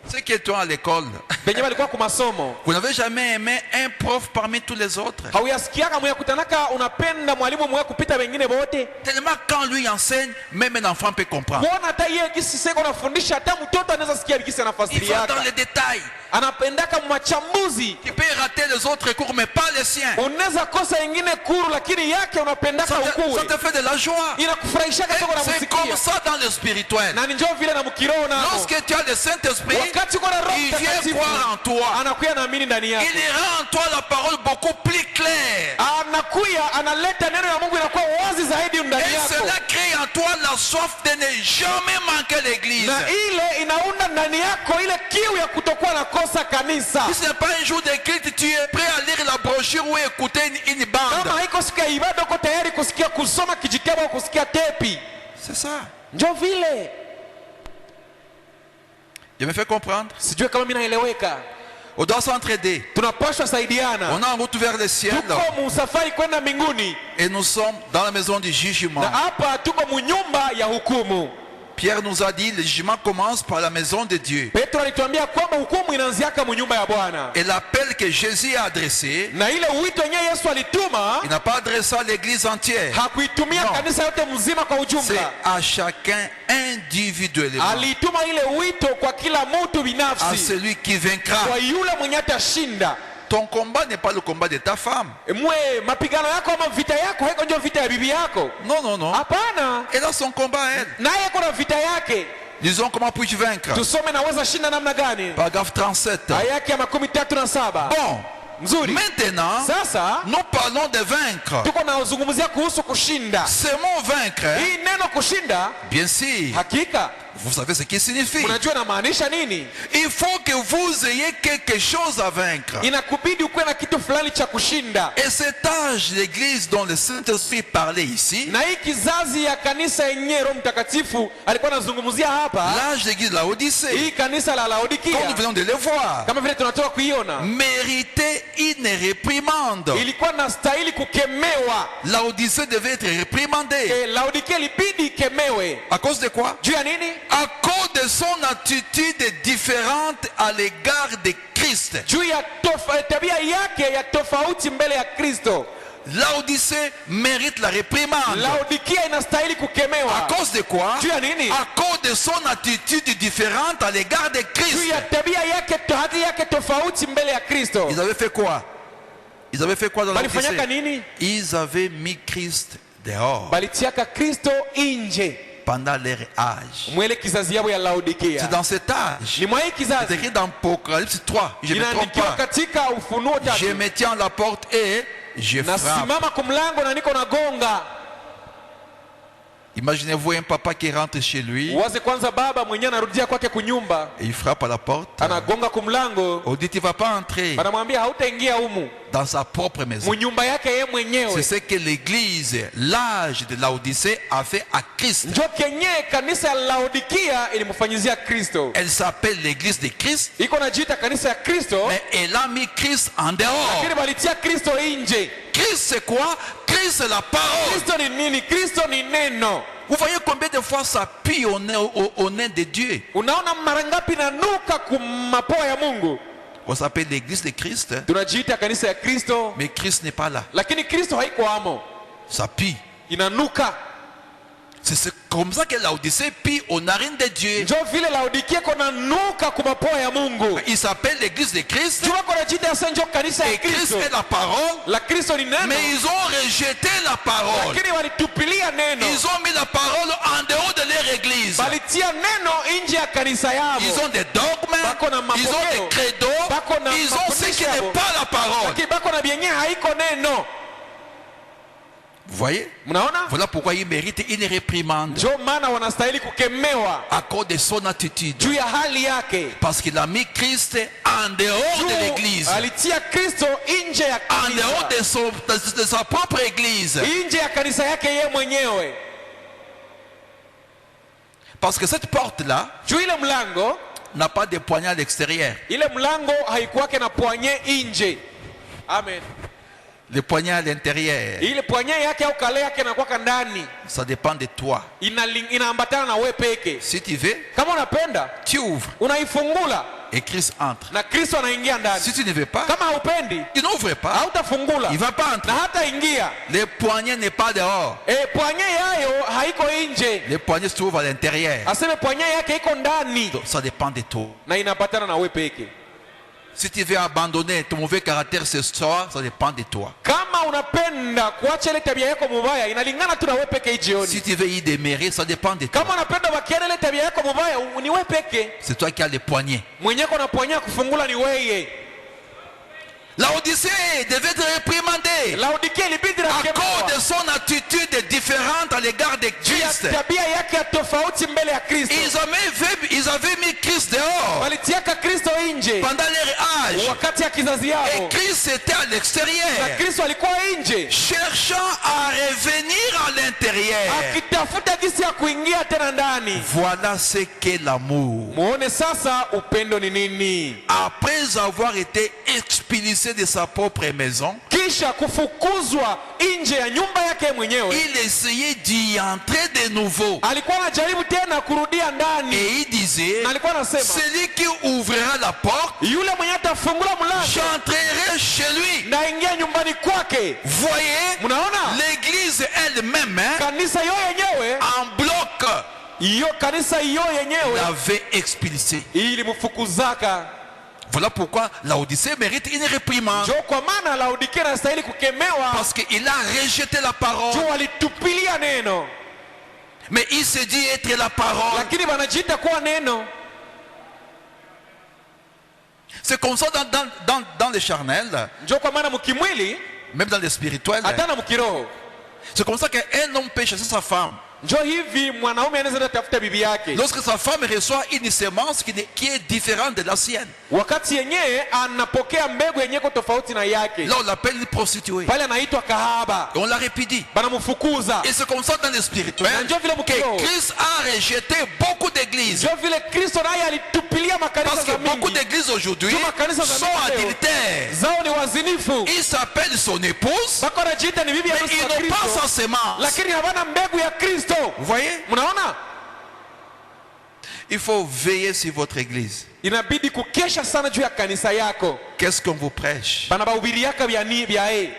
Ceux qui étaient à l'école, Benye walikuwa kwa masomo. vous n'avez jamais aimé un prof parmi tous les autres. Hauyasikiaka mwakutanaka unapenda mwalimu mwa kupita wengine wote. Tellement quand lui enseigne, même un enfant peut comprendre. Kuona hata yeye gisi seko anafundisha hata mtoto anaweza sikia gisi Il anafasiri va dans yaka. les détails. Anapendaka machambuzi. Tu peux rater les autres cours, mais pas les siens. Unaweza kosa ingine kuru lakini yake unapendaka Ça ukue. te fait de la joie. Inakufurahisha kama C'est comme unamsikia. ça dans le spirituel. Na njoo vile na mkiroho nako. Lorsque tu as le Saint-Esprit, Wakati uko na Roho il vient Mtakatifu croire en toi. anakuya naamini ndani yako. Il rend en toi la parole beaucoup plus claire. Anakuya analeta neno ya Mungu inakuwa wazi zaidi ndani Et yako. cela crée en toi la soif de ne jamais manquer l'église. Na ile inaunda ndani yako ile kiu ya kutokuwa na kosa kanisa. Si ce n'est pas un jour de culte, tu es prêt à lire la brochure ou écouter une bande. Kama haiko siku ya ibada uko tayari kusikia kusoma kijitabu au kusikia tepi. C'est ça. Njoo vile. Je me fais comprendre. Sijui kama mimi naeleweka. On doit s'entraider. Tunapaswa saidiana. On est en route vers le ciel. Tuko musafari kwenda mbinguni. Et nous sommes dans la maison du jugement. Na hapa tuko munyumba ya hukumu. Pierre nous a dit, le jugement commence par la maison de Dieu. Petro alituambia kwamba hukumu inaanziaka munyumba ya Bwana. Et l'appel que Jésus a adressé, Na ile wito yenyewe Yesu alituma, il n'a pas adressé à l'église entière. hakuitumia No. kanisa yote mzima kwa C'est ujumla. à chacun individuellement. Alituma ile wito kwa kila mtu À binafsi. celui qui vaincra. Kwa yule mwenye atashinda. Ton combat n'est pas le combat de ta femme. Mwe mapigano yako ama vita yako haiko ndio vita ya bibi yako. Non, non, non. Hapana. Elle a son combat à elle. Naye kuna vita yake. Disons comment puis-je vaincre. Tusome naweza shinda namna gani? Paragraphe 37. Aya yake ya 37. Bon, Nzuri. maintenant, Sasa nous parlons de vaincre. tuko nazungumzia kuhusu kushinda. Ce mot vaincre, Hii neno kushinda bien sûr, hakika vous savez ce qu'il signifie. unajua inamaanisha nini? Il faut que vous ayez quelque chose à vaincre. Inakubidi ukuwe na kitu fulani cha kushinda. Et cet âge d'église dont le Saint-Esprit parlait ici, Na hii kizazi ya kanisa yenyewe Roho Mtakatifu alikuwa anazungumzia hapa, l'âge d'église de la Odyssée, hii kanisa la comme nous Laodikia, venons de le voir, kama vile tunatoka kuiona, méritait une réprimande. ilikuwa na stahili kukemewa. La Odyssée devait être réprimandée. Laodikia ilibidi ikemewe. À cause de quoi? Juu ya nini? À cause de son attitude différente à l'égard de Christ. Juu ya tabia yake ya tofauti mbele ya Kristo. La Odyssée mérite la réprimande. Laodikia inastahili À kukemewa. cause de quoi? Juu ya nini? À cause de son attitude différente à l'égard de Christ. Juu ya tabia yake, hali yake tofauti mbele ya Kristo. Ils avaient fait quoi? Ils avaient fait quoi dans la Balifanyaka Odyssée? nini? Ils avaient mis Christ dehors Balitiaka Kristo nje. pendant leur âge. Mwele kizazi yao ya C'est Laodikia. dans cet âge. Ni mwa hii C'est kizazi. écrit dans Apocalypse 3. Je ne me trompe Inaandikiwa pas. katika Ufunuo Je 3. me tiens à la porte et je frappe. Nasimama kumlango na niko nagonga. Imaginez-vous un papa qui rentre chez lui Waze kwanza baba mwenyewe anarudia kwake kunyumba. et il frappe à la porte. Anagonga kumlango. On dit tu ne vas pas entrer. Anamwambia hautaingia humu. dans sa propre maison. mu nyumba yake yeye C'est mwenyewe. ce que l'église, l'âge de Laodicée a fait à Christ. Njo kenye kanisa ya Laodikia ilimfanyizia Kristo. Elle s'appelle l'église de Christ, Iko najiita kanisa ya Kristo, mais elle a mis Christ en dehors. lakini balitia Kristo nje. Christ c'est quoi? Christ c'est la parole. Kristo ni nini? Kristo ni neno. Vous voyez combien de fois ça pue au nez de Dieu. Unaona mara ngapi nanuka kumapua ya Mungu. On s'appelle l'église de Christ, Tunajiita kanisa ya Kristo, mais Christ n'est pas là. lakini Kristo haiko amo. Ça pue. Inanuka. C'est comme ça que Laodicée pue aux narines de Dieu. Njo vile Laodikia kona nuka kumapua ya Mungu. Il s'appelle l'église de Christ, Jua kona jita ya njo kanisa ya et Christ Kristo. est la parole, La Kristo ni neno. mais ils ont rejeté la parole. Lakini walitupilia neno. Ils ont mis la parole en dehors de leur église. Balitia neno nje ya kanisa yao. Ils ont des dogmes, Bako na ils ont mapokeo. des credos, Bako na ils ont ce qui mafundisho n'est yao. pas la parole. Lakini bako na bienye haiko neno. Vous voyez? Mnaona? Voilà pourquoi il mérite une réprimande Njo maana wanastahili kukemewa à cause de son attitude. juu ya hali yake. Parce qu'il a mis Christ en dehors de l'église, Alitia Kristo nje ya en dehors kanisa. de sa propre église. Nje ya kanisa yake yeye mwenyewe. Parce que cette porte-là Juu ile mlango, n'a pas de poignée à l'extérieur. ile mlango haikuwake na poanye nje. Amen. Le poignet à l'intérieur, Ile poanye yake au kale yake inakuwa ndani. ça dépend de toi. Inaambatana na wewe peke. Si tu veux, Kama unapenda, tu ouvres unaifungula et Christ entre. na Kristo anaingia ndani. Si tu ne veux pas, Kama haupendi, tu n'ouvres pas. hautafungula Il ne va pas entrer. na hata ingia. Le poignet n'est pas dehors. Poanye yayo haiko nje. Le poignet se trouve à l'intérieur. Aseme poanye yake iko ndani Donc, ça dépend de toi. na inapatana na wewe peke. Si tu veux abandonner ton mauvais caractère ce soir, ça dépend de toi. Kama unapenda kuacha ile tabia yako mubaya, inalingana tu na wewe peke Si jioni. tu veux y demeurer, ça dépend de toi. Kama unapenda bakiana ile tabia yako mubaya, ni wewe peke. C'est toi qui as le poignet. Mwenyeko na poanya kufungula ni wewe. Laodicée devait être réprimandée Laodikia ilibidi à cause rakemewa. de son attitude différente à l'égard de Christ. Tabia yake ya tofauti mbele ya Kristo. Ils avaient mis Christ dehors Walitiaka Kristo nje pendant leur âge. wakati ya kizazi yao. Et Christ était à Na l'extérieur, Kristo alikuwa nje cherchant à revenir à l'intérieur. akitafuta jinsi ya kuingia tena ndani. Voilà ce qu'est l'amour. Muone sasa upendo ni nini. Après avoir été expulsé de sa propre maison, Kisha kufukuzwa nje ya nyumba yake mwenyewe, il essayait d'y entrer de nouveau. alikuwa anajaribu tena kurudia ndani, Et il disait, na alikuwa anasema celui qui ouvrira la porte, yule mwenye atafungula mlango j'entrerai chez lui. naingia nyumbani kwake. Voyez, Mnaona l'église elle-même, hein, kanisa hiyo yenyewe, en bloc, hiyo kanisa hiyo yenyewe l'avait expulsé. ilimfukuzaka. Voilà pourquoi Laodicée mérite une réprimande. Ndio kwa maana Laodikia anastahili kukemewa, Parce qu'il a rejeté la parole. juu walitupilia neno, Mais il se dit être la parole. lakini wanajiita kuwa neno. C'est comme ça dans le charnel, Ndio kwa maana mkimwili même dans le spirituel. hata na mkiroho. C'est comme ça qu'un homme peut chasser sa femme. Ndio hivi mwanaume anaweza tafuta bibi yake Lorsque sa femme reçoit une semence qui est différente de la sienne. wakati yenyewe anapokea mbegu yenyewe iko tofauti na yake, Là, on l'appelle une prostituée. pale anaitwa kahaba, Et on la répudie. banamfukuza. Et c'est comme ça dans le spirituel Na ndio vile mkiroho, que Christ a rejeté beaucoup d'églises. ndio vile Kristo naye alitupilia makanisa Parce que za beaucoup mingi. d'églises aujourd'hui Juma kanisa za sont mingi leo, adultères. zao ni wazinifu, Il s'appelle son épouse, bako anajiita ni bibi mais harusi ils wa n'ont pas Kristo, sa semence. lakini hawana mbegu ya Kristo. Vous voyez? Mnaona, Il faut veiller sur votre église. inabidi kukesha sana juu ya kanisa yako. Qu'est-ce qu'on vous prêche? Bana bahubiriaka vya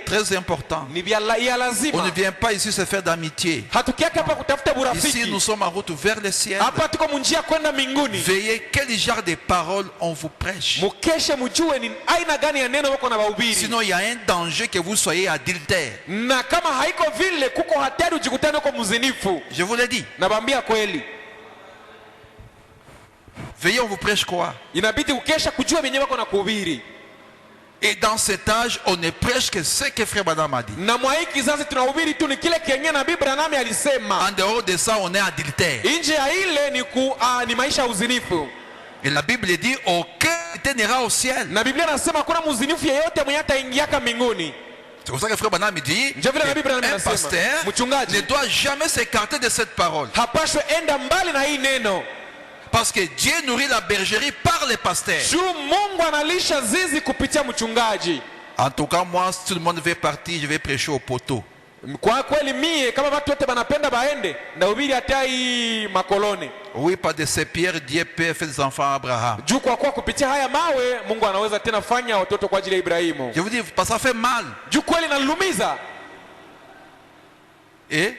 Très important. ni vya ya On ne lazima. vient pas ici se faire d'amitié. Hatukiake hapa kutafuta Ici, burafiki, nous sommes en route vers le ciel. hapa tuko munjia kwenda mbinguni. Veillez quel genre de paroles on vous prêche. Mukeshe mujue ni aina gani ya neno wako na bahubiri, Sinon, il y a un danger que vous soyez adultère. na kama haiko vile kuko hatari ujikutane uko mzinifu. Je vous l'ai dit. Nabambia kweli, Veillez, on vous prêche quoi? inabidi ukesha kujua venyewe wako na kuhubiri. Et dans cet âge, on ne prêche que ce que Frère Branham a dit. Na mwa hii kizazi tunahubiri tu ni kile kenye Nabii Branham alisema. En dehors de ça, on est adultère. Nje ya ile ni maisha ya uzinifu. Et la Bible dit aucun n'ira au ciel. Na Biblia inasema hakuna mzinifu yeyote mwenye ataingiaka mbinguni. C'est pour ça que frère Branham me dit un pasteur ne doit jamais s'écarter de cette parole. Hapashwe enda mbali na hii neno. Parce que Dieu nourrit la bergerie par les pasteurs. Mungu analisha zizi kupitia mchungaji. En tout cas, moi, si tout le monde veut partir, je vais prêcher au poteau. Kwa kweli mie kama watu wote banapenda baende ndahubiri hata hii makoloni. Oui, par de ces pierres Dieu peut faire des enfants à Abraham. Juu kwa kupitia haya mawe Mungu anaweza tena fanya watoto kwa ajili ya Ibrahimu. Je vous dis, parce que ça fait mal. Juu kweli inalumiza. Et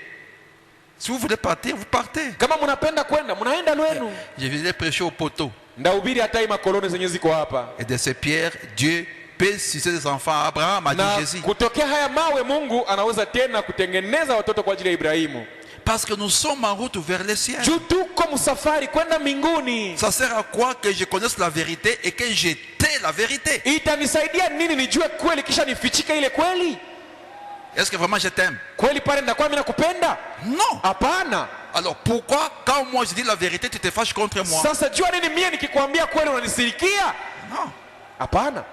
si vous voulez partir, vous partez. Kama mnapenda kwenda, mnaenda lwenu. Je vais prêcher au poteau. Ndahubiri hata hii makoloni zenye ziko hapa. Et de ces pierres Dieu peut susciter des enfants à Abraham, a dit Jésus. Kutokea haya mawe Mungu anaweza tena kutengeneza watoto kwa ajili ya Ibrahimu. Parce que nous sommes en route vers le ciel. Juu tuko msafari kwenda mbinguni. Ça sert à quoi que je connaisse la vérité et que je tais la vérité? Itanisaidia nini nijue kweli kisha nifichike ile kweli? Est-ce que vraiment je t'aime? Kweli pale ndakuwa mimi nakupenda? Non. Hapana. Alors pourquoi quand moi je dis la vérité tu te fâches contre moi? Sasa jua nini mimi nikikwambia kweli unanisirikia? Non. Hapana.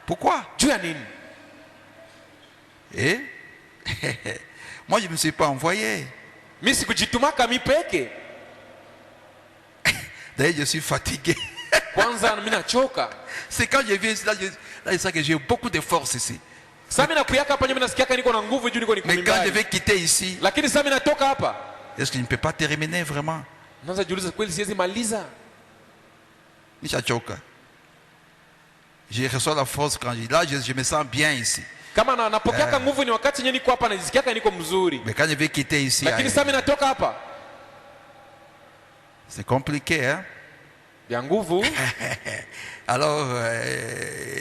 Pourquoi? Juu ya nini? Et moi je ne me suis pas envoyé. Mimi sikujitumaka mimi peke. D'ailleurs je suis fatigué. Kwanza mimi nachoka. C'est quand je viens ici là je sais que j'ai beaucoup de force ici. Sasa mimi nakuyaka hapa mimi nasikia niko na nguvu juu niko Mais quand je vais quitter ici, lakini sasa mimi natoka hapa. Est-ce que je ne peux pas terminer vraiment? Naanza jiuliza kweli siwezi maliza. Nishachoka. Je reçois la force quand je me sens bien ici. Kama napokea nguvu ni wakati yenyewe niko hapa najisikia niko mzuri. Mais quand je vais quitter ici, lakini sasa mimi natoka hapa. C'est compliqué, hein? Ya nguvu. Alors,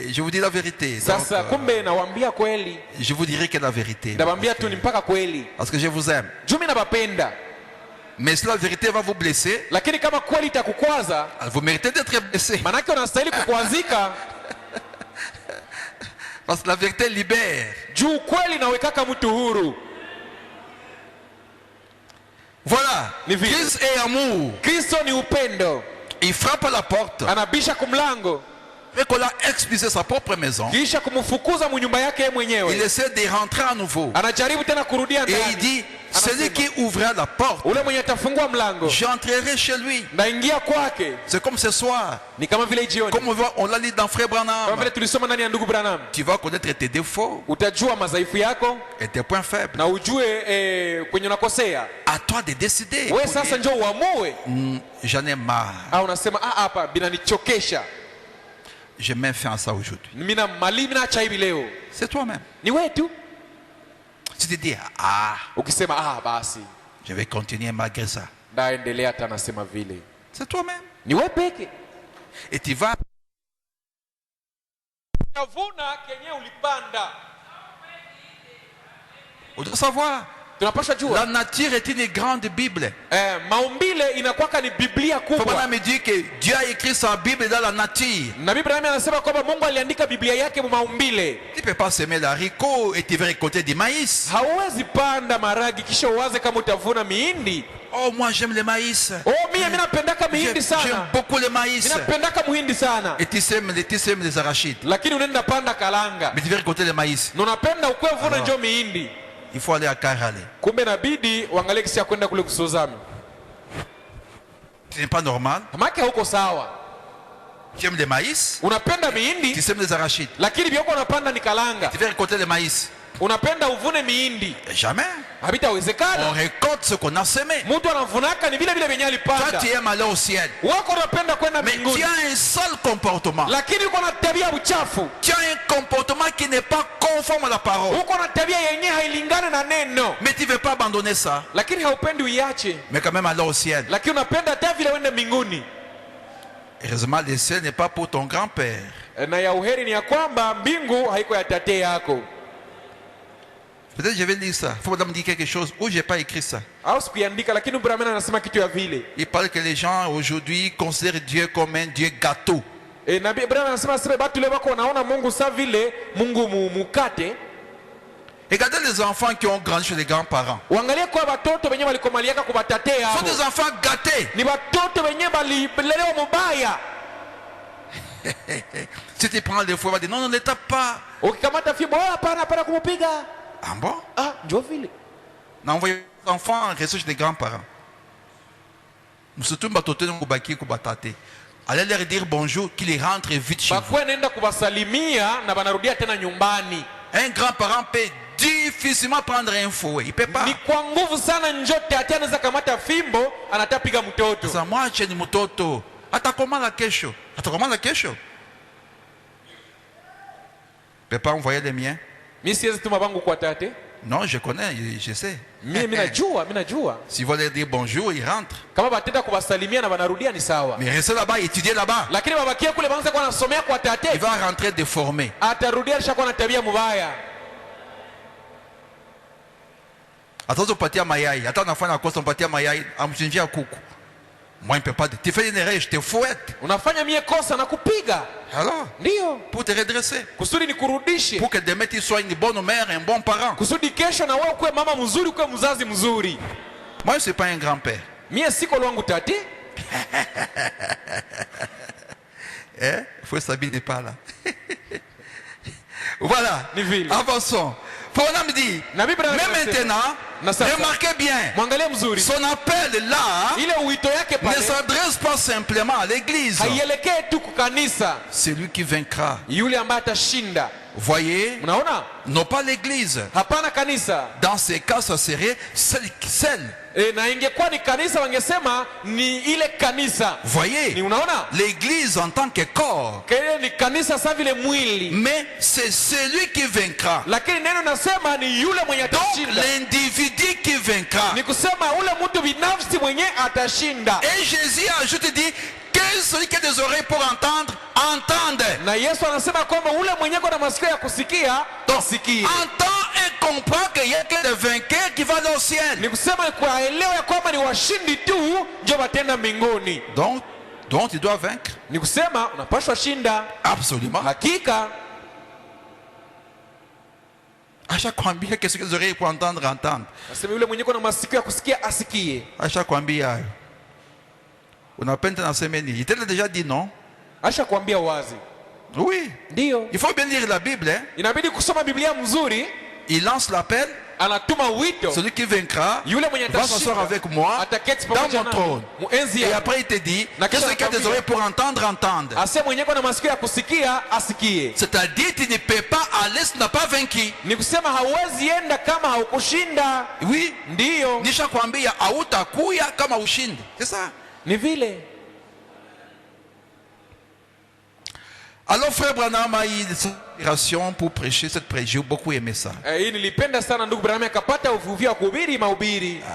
je vous dis la vérité. Sasa kumbe nawaambia kweli. Je vous dirai que la vérité. Nawaambia tu ni mpaka kweli. Parce que je vous aime. Juu mimi nabapenda. Mais si la vérité va vous blesser, lakini kama kweli itakukwaza, vous méritez d'être blessé. Manake unastahili kukwazika. Parce que la vérité libère. Juu kweli nawekaka mtu huru. Voilà. Christ est amour. Kristo ni upendo. Il frappe à la porte. Anabisha kumlango. Et qu'on a expulsé sa propre maison. Kisha kumfukuza mnyumba yake mwenyewe. Il essaie de rentrer à nouveau. Anajaribu tena kurudia ndani. Et il dit, celui qui ouvrira la porte, ule mwenye atafungua mlango, j'entrerai chez lui. Naingia kwake. C'est comme ce soir. Ni kama vile jioni. Comme on l'a lu dans Frère Branham. Kama vile tulisoma ndani ya ndugu Branham. Tu vas connaître tes défauts. Utajua madhaifu yako et tes points faibles. Na ujue kwenye unakosea. À toi de décider. Wewe sasa njoo uamue. J'en ai marre. Au unasema hapa binanichokesha. Je mets fin à ça aujourd'hui. C'est toi-même. Ni wewe tu. Si tu dis ukisema basi je vais continuer malgré ça. Ndaendelea hata nasema vile. C'est toi-même. Ni wewe peke. Et tu vas Unavuna kenye ulipanda. On doit savoir. La nature est une grande Bible. Maumbile inakuwa ni Biblia kubwa. Faut me dire que Dieu a écrit sa Bible dans la nature. Na Biblia inasema kwamba Mungu aliandika Biblia yake maumbile. Tu peux pas semer l'haricot et tu vas récolter du maïs. Hauwezi panda maragi kisha uwaze kama utavuna mihindi. Oh, moi j'aime le maïs. Oh, mimi napendaka mihindi sana. J'aime beaucoup le maïs. Mimi napendaka muhindi sana. Et tu sèmes les arachides. Lakini unaenda panda kalanga. Mais tu vas récolter le maïs. Na unapenda ukuvuna njoo mihindi. Il faut aller à Karale. Kumbe inabidi uangalie kisi ya kwenda kule kusozami. Ce n'est pas normal. Hamaki huko sawa. Tu aimes le maïs. Unapenda mihindi. Tu sèmes les arachides. Lakini bioko unapanda ni kalanga. Tu vas récolter le maïs. Unapenda uvune mihindi. Jamais. Habitawezekana. On récolte ce qu'on a semé. Mtu anavunaka ni vile vile venye alipanda. Toi tu aimes aller au ciel. Wako unapenda kwenda mbinguni. Mais tu as un seul comportement. Lakini uko na tabia uchafu. Tu as un comportement qui n'est pas conforme à la parole. Uko na tabia yenyewe hailingani na neno. Mais tu ne veux pas abandonner ça. Lakini haupendi uiache. Mais quand même aller au ciel. Lakini unapenda hata vile uende mbinguni. Heureusement le ciel n'est pas pour ton grand-père. Na ya uheri ni ya kwamba mbingu haiko ya tate yako. Peut-être je vais lire ça. Il faut me dire quelque chose où j'ai pas écrit ça. Il parle que les gens aujourd'hui considèrent Dieu comme un Dieu gâteau. Regardez les enfants qui ont grandi chez les grands-parents. Ce sont des enfants gâtés. Si tu prends les fois, on va dire non, ne les tape pas. Ukikamata fimbo, hapana kumupiga. Ah bon? Ah, ndio vile. On envoie les enfants en recherche des grands-parents. Surtout, allez leur dire bonjour, qu'ils rentrent vite chez vous. Bakwe nenda kubasalimia na banarudia tena nyumbani. Un grand-parent peut difficilement prendre un fouet. Il peut pas. Ni kwa nguvu sana njote ati anaweza kamata fimbo anatapiga mtoto. Sasa mwache ni mtoto. Atakomana kesho. Atakomana kesho. Peut pas envoyer les miens. Mimi siwezi tuma bangu kwa tate. Non, je connais, je sais. Mimi najua. Si vous leur dire bonjour, ils rentrent. Kama batenda kubasalimia na banarudia ni sawa. Mais rester là-bas, étudier là-bas. Lakini babakia kule banza kwa nasomea kwa tate. Il va rentrer déformé. Atarudia alishakuwa na tabia mbaya. Attention, patia mayai. Attends, on a fait patia mayai. Amchinjia kuku. Moi, il ne peut pas. Tu fais une erreur, je te fouette. Unafanya mie kosa na kupiga. Alors, ndio. Pour te redresser. Kusudi nikurudishe. Pour que demain tu sois une bonne mère, un bon parent. Kusudi kesho na wewe kuwe mama mzuri, kuwe mzazi mzuri. Moi, je ne suis pas un grand-père. Mie siko lwangu tati. Il faut s'habiller pas là. Voilà. Avançons. Pour me dit, même maintenant, remarquez bien, son appel là ne s'adresse pas simplement à l'église. C'est lui qui vaincra. Voyez, non pas l'église. Dans ces cas, ça serait celle. Voyez, l'église en tant que corps. Mais c'est celui qui vaincra. Donc l'individu qui vaincra. Et Jésus ajoute, dit, que celui qui a des oreilles pour entendre, entende. Donc, entend et comprend qu'il y a que des vainqueurs qui vont au ciel. Donc tu dois vaincre. Absolument. À chaque fois que ce que les oreilles pour entendre, entendre. À chaque fois on a peine dans la semaine. Il t'a déjà dit non. Oui. Il faut bien lire la Bible. Il lance l'appel. Celui qui vaincra va s'asseoir avec moi dans mon trône. Et après il te dit que celui qui a des oreilles pour entendre, entendre. C'est-à-dire tu ne peux pas aller si tu n'as pas vaincu. Oui. Nisha kwambia hautakuya kama ushindi. C'est ça. Alors frère Branham a eu cette inspiration pour prêcher cette prêche. J'ai beaucoup aimé ça.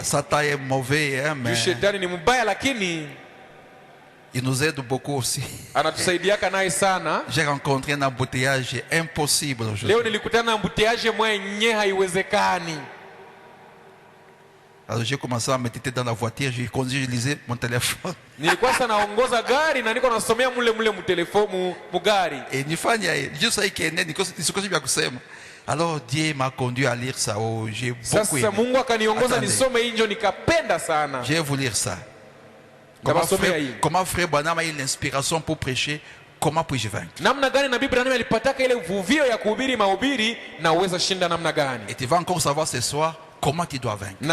Satan est mauvais, hein, mais il nous aide beaucoup aussi. J'ai rencontré un embouteillage impossible aujourd'hui. Alors j'ai commencé à méditer dans la voiture, je conduis, je lisais mon téléphone. Et nifanya, je sais qu'il y a kusema. Alors Dieu m'a conduit à lire ça. Oh, j'ai beaucoup aimé. J'ai voulu lire ça. Comment frère Branham a eu l'inspiration pour prêcher? Comment puis-je vaincre? Et tu vas encore savoir ce soir comment tu dois vaincre. Au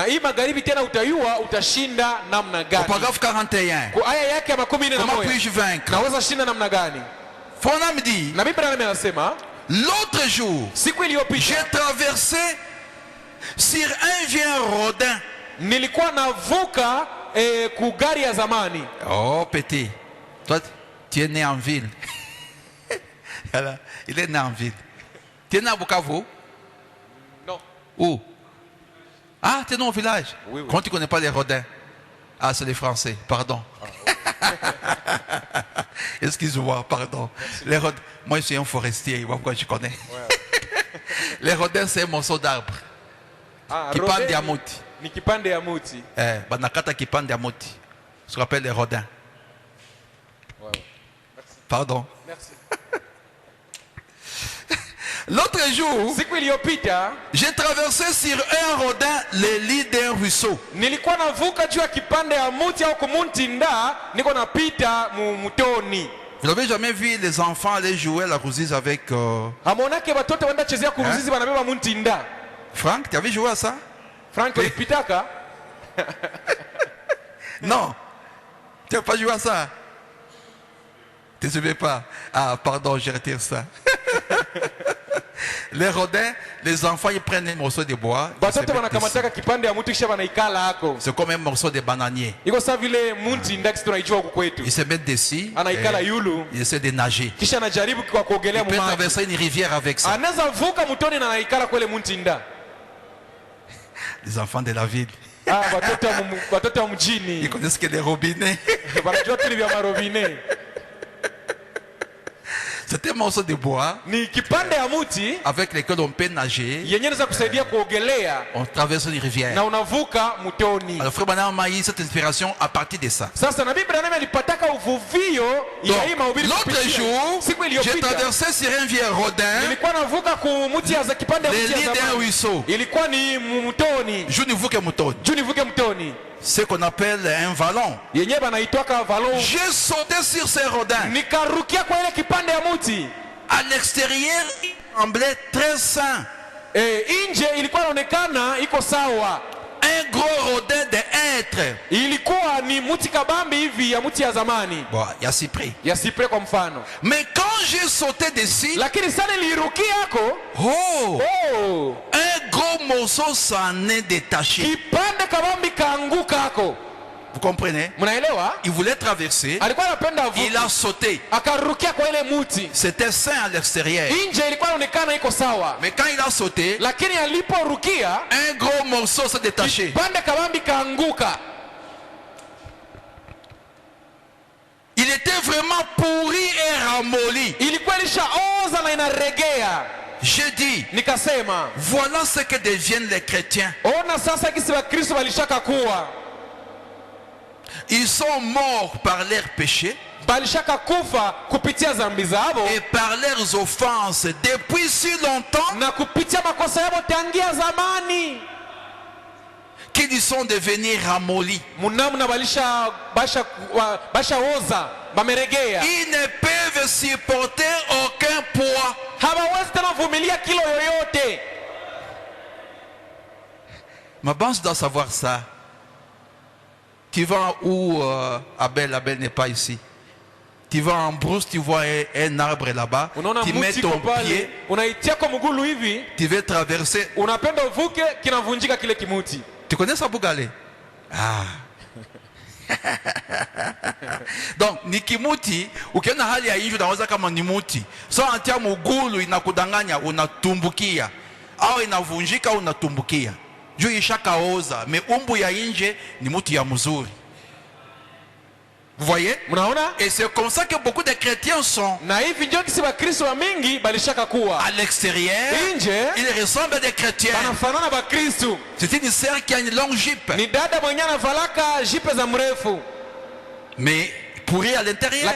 paragraphe 41. Comment puis-je vaincre? Branham dit, l'autre jour, j'ai traversé sur un vieux rodin. Oh petit, toi tu es né en ville. Il est né en ville. Tu es né à Bukavu? Non. Où? Ah, tu es né au village? Oui. Quand tu ne connais pas les rodins? Ah, c'est les Français, pardon. Excuse-moi, pardon. Les rodins, moi je suis un forestier, pourquoi je connais. Ouais. Les rodins, c'est un morceau d'arbre. Kipande ya muti. Ni kipande ya muti. Banakata kipande ya muti. Ce qu'on appelle les rodins. Ouais. Pardon. Merci. L'autre jour, j'ai traversé sur un rodin le lit d'un ruisseau. Vous n'avez jamais vu les enfants aller jouer à la rousise avec... Hamonake watoto wanda chezea kuruzizi wanabeba muntinda. Franck, tu avais joué à ça? Frank ulipitaka? Non. Tu n'as pas joué à ça? Tu ne te souviens pas? Ah, pardon, je retire ça. Les rodins, les enfants, ils prennent un morceau de bois. C'est comme un morceau de bananier. Ils se mettent dessus. Ils essaient de nager. Ils peuvent traverser une rivière avec ça. Les enfants de la ville. Ils connaissent que les robinets. C'est un morceau de bois avec lequel on peut nager. On traverse une rivière. Alors frère Branham a eu cette inspiration à partir de ça. L'autre jour, j'ai traversé sur un vieux rodin, les lits d'un ruisseau. Ce qu'on appelle un vallon. J'ai sauté sur ces rodins. À l'extérieur, il semblait très sain. Un gros rodin de hêtre. Bon, il y a cyprès. Mais quand j'ai sauté dessus, oh, un gros morceau s'en est détaché. Vous comprenez? Il voulait traverser. Il a sauté. C'était sain à l'extérieur. Mais quand il a sauté, un gros morceau s'est détaché. Il était vraiment pourri et ramolli. J'ai dit, voilà ce que deviennent les chrétiens. Ils sont morts par leurs péchés et par leurs offenses depuis si longtemps qu'ils sont devenus ramollis. Ils ne peuvent supporter aucun poids. Ma banque doit savoir ça. Tu vas où Abel n'est pas ici. Tu vas en brousse, tu vois un arbre là-bas. Tu mets ton pied. Tu veux traverser. Tu connais ça, Bougale? Ah. Donc nikimuti ukiona hali ya hivyo unaweza kama ni muti. So antia mugulu inakudanganya unatumbukia. Au inavunjika unatumbukia. Juu ishakaoza, mais umbu ya nje ni muti ya mzuri. Vous voyez? Et c'est comme ça que beaucoup de chrétiens sont. À l'extérieur, ils ressemblent à des chrétiens. C'est une sœur qui a une longue jupe. Mais pourri à l'intérieur.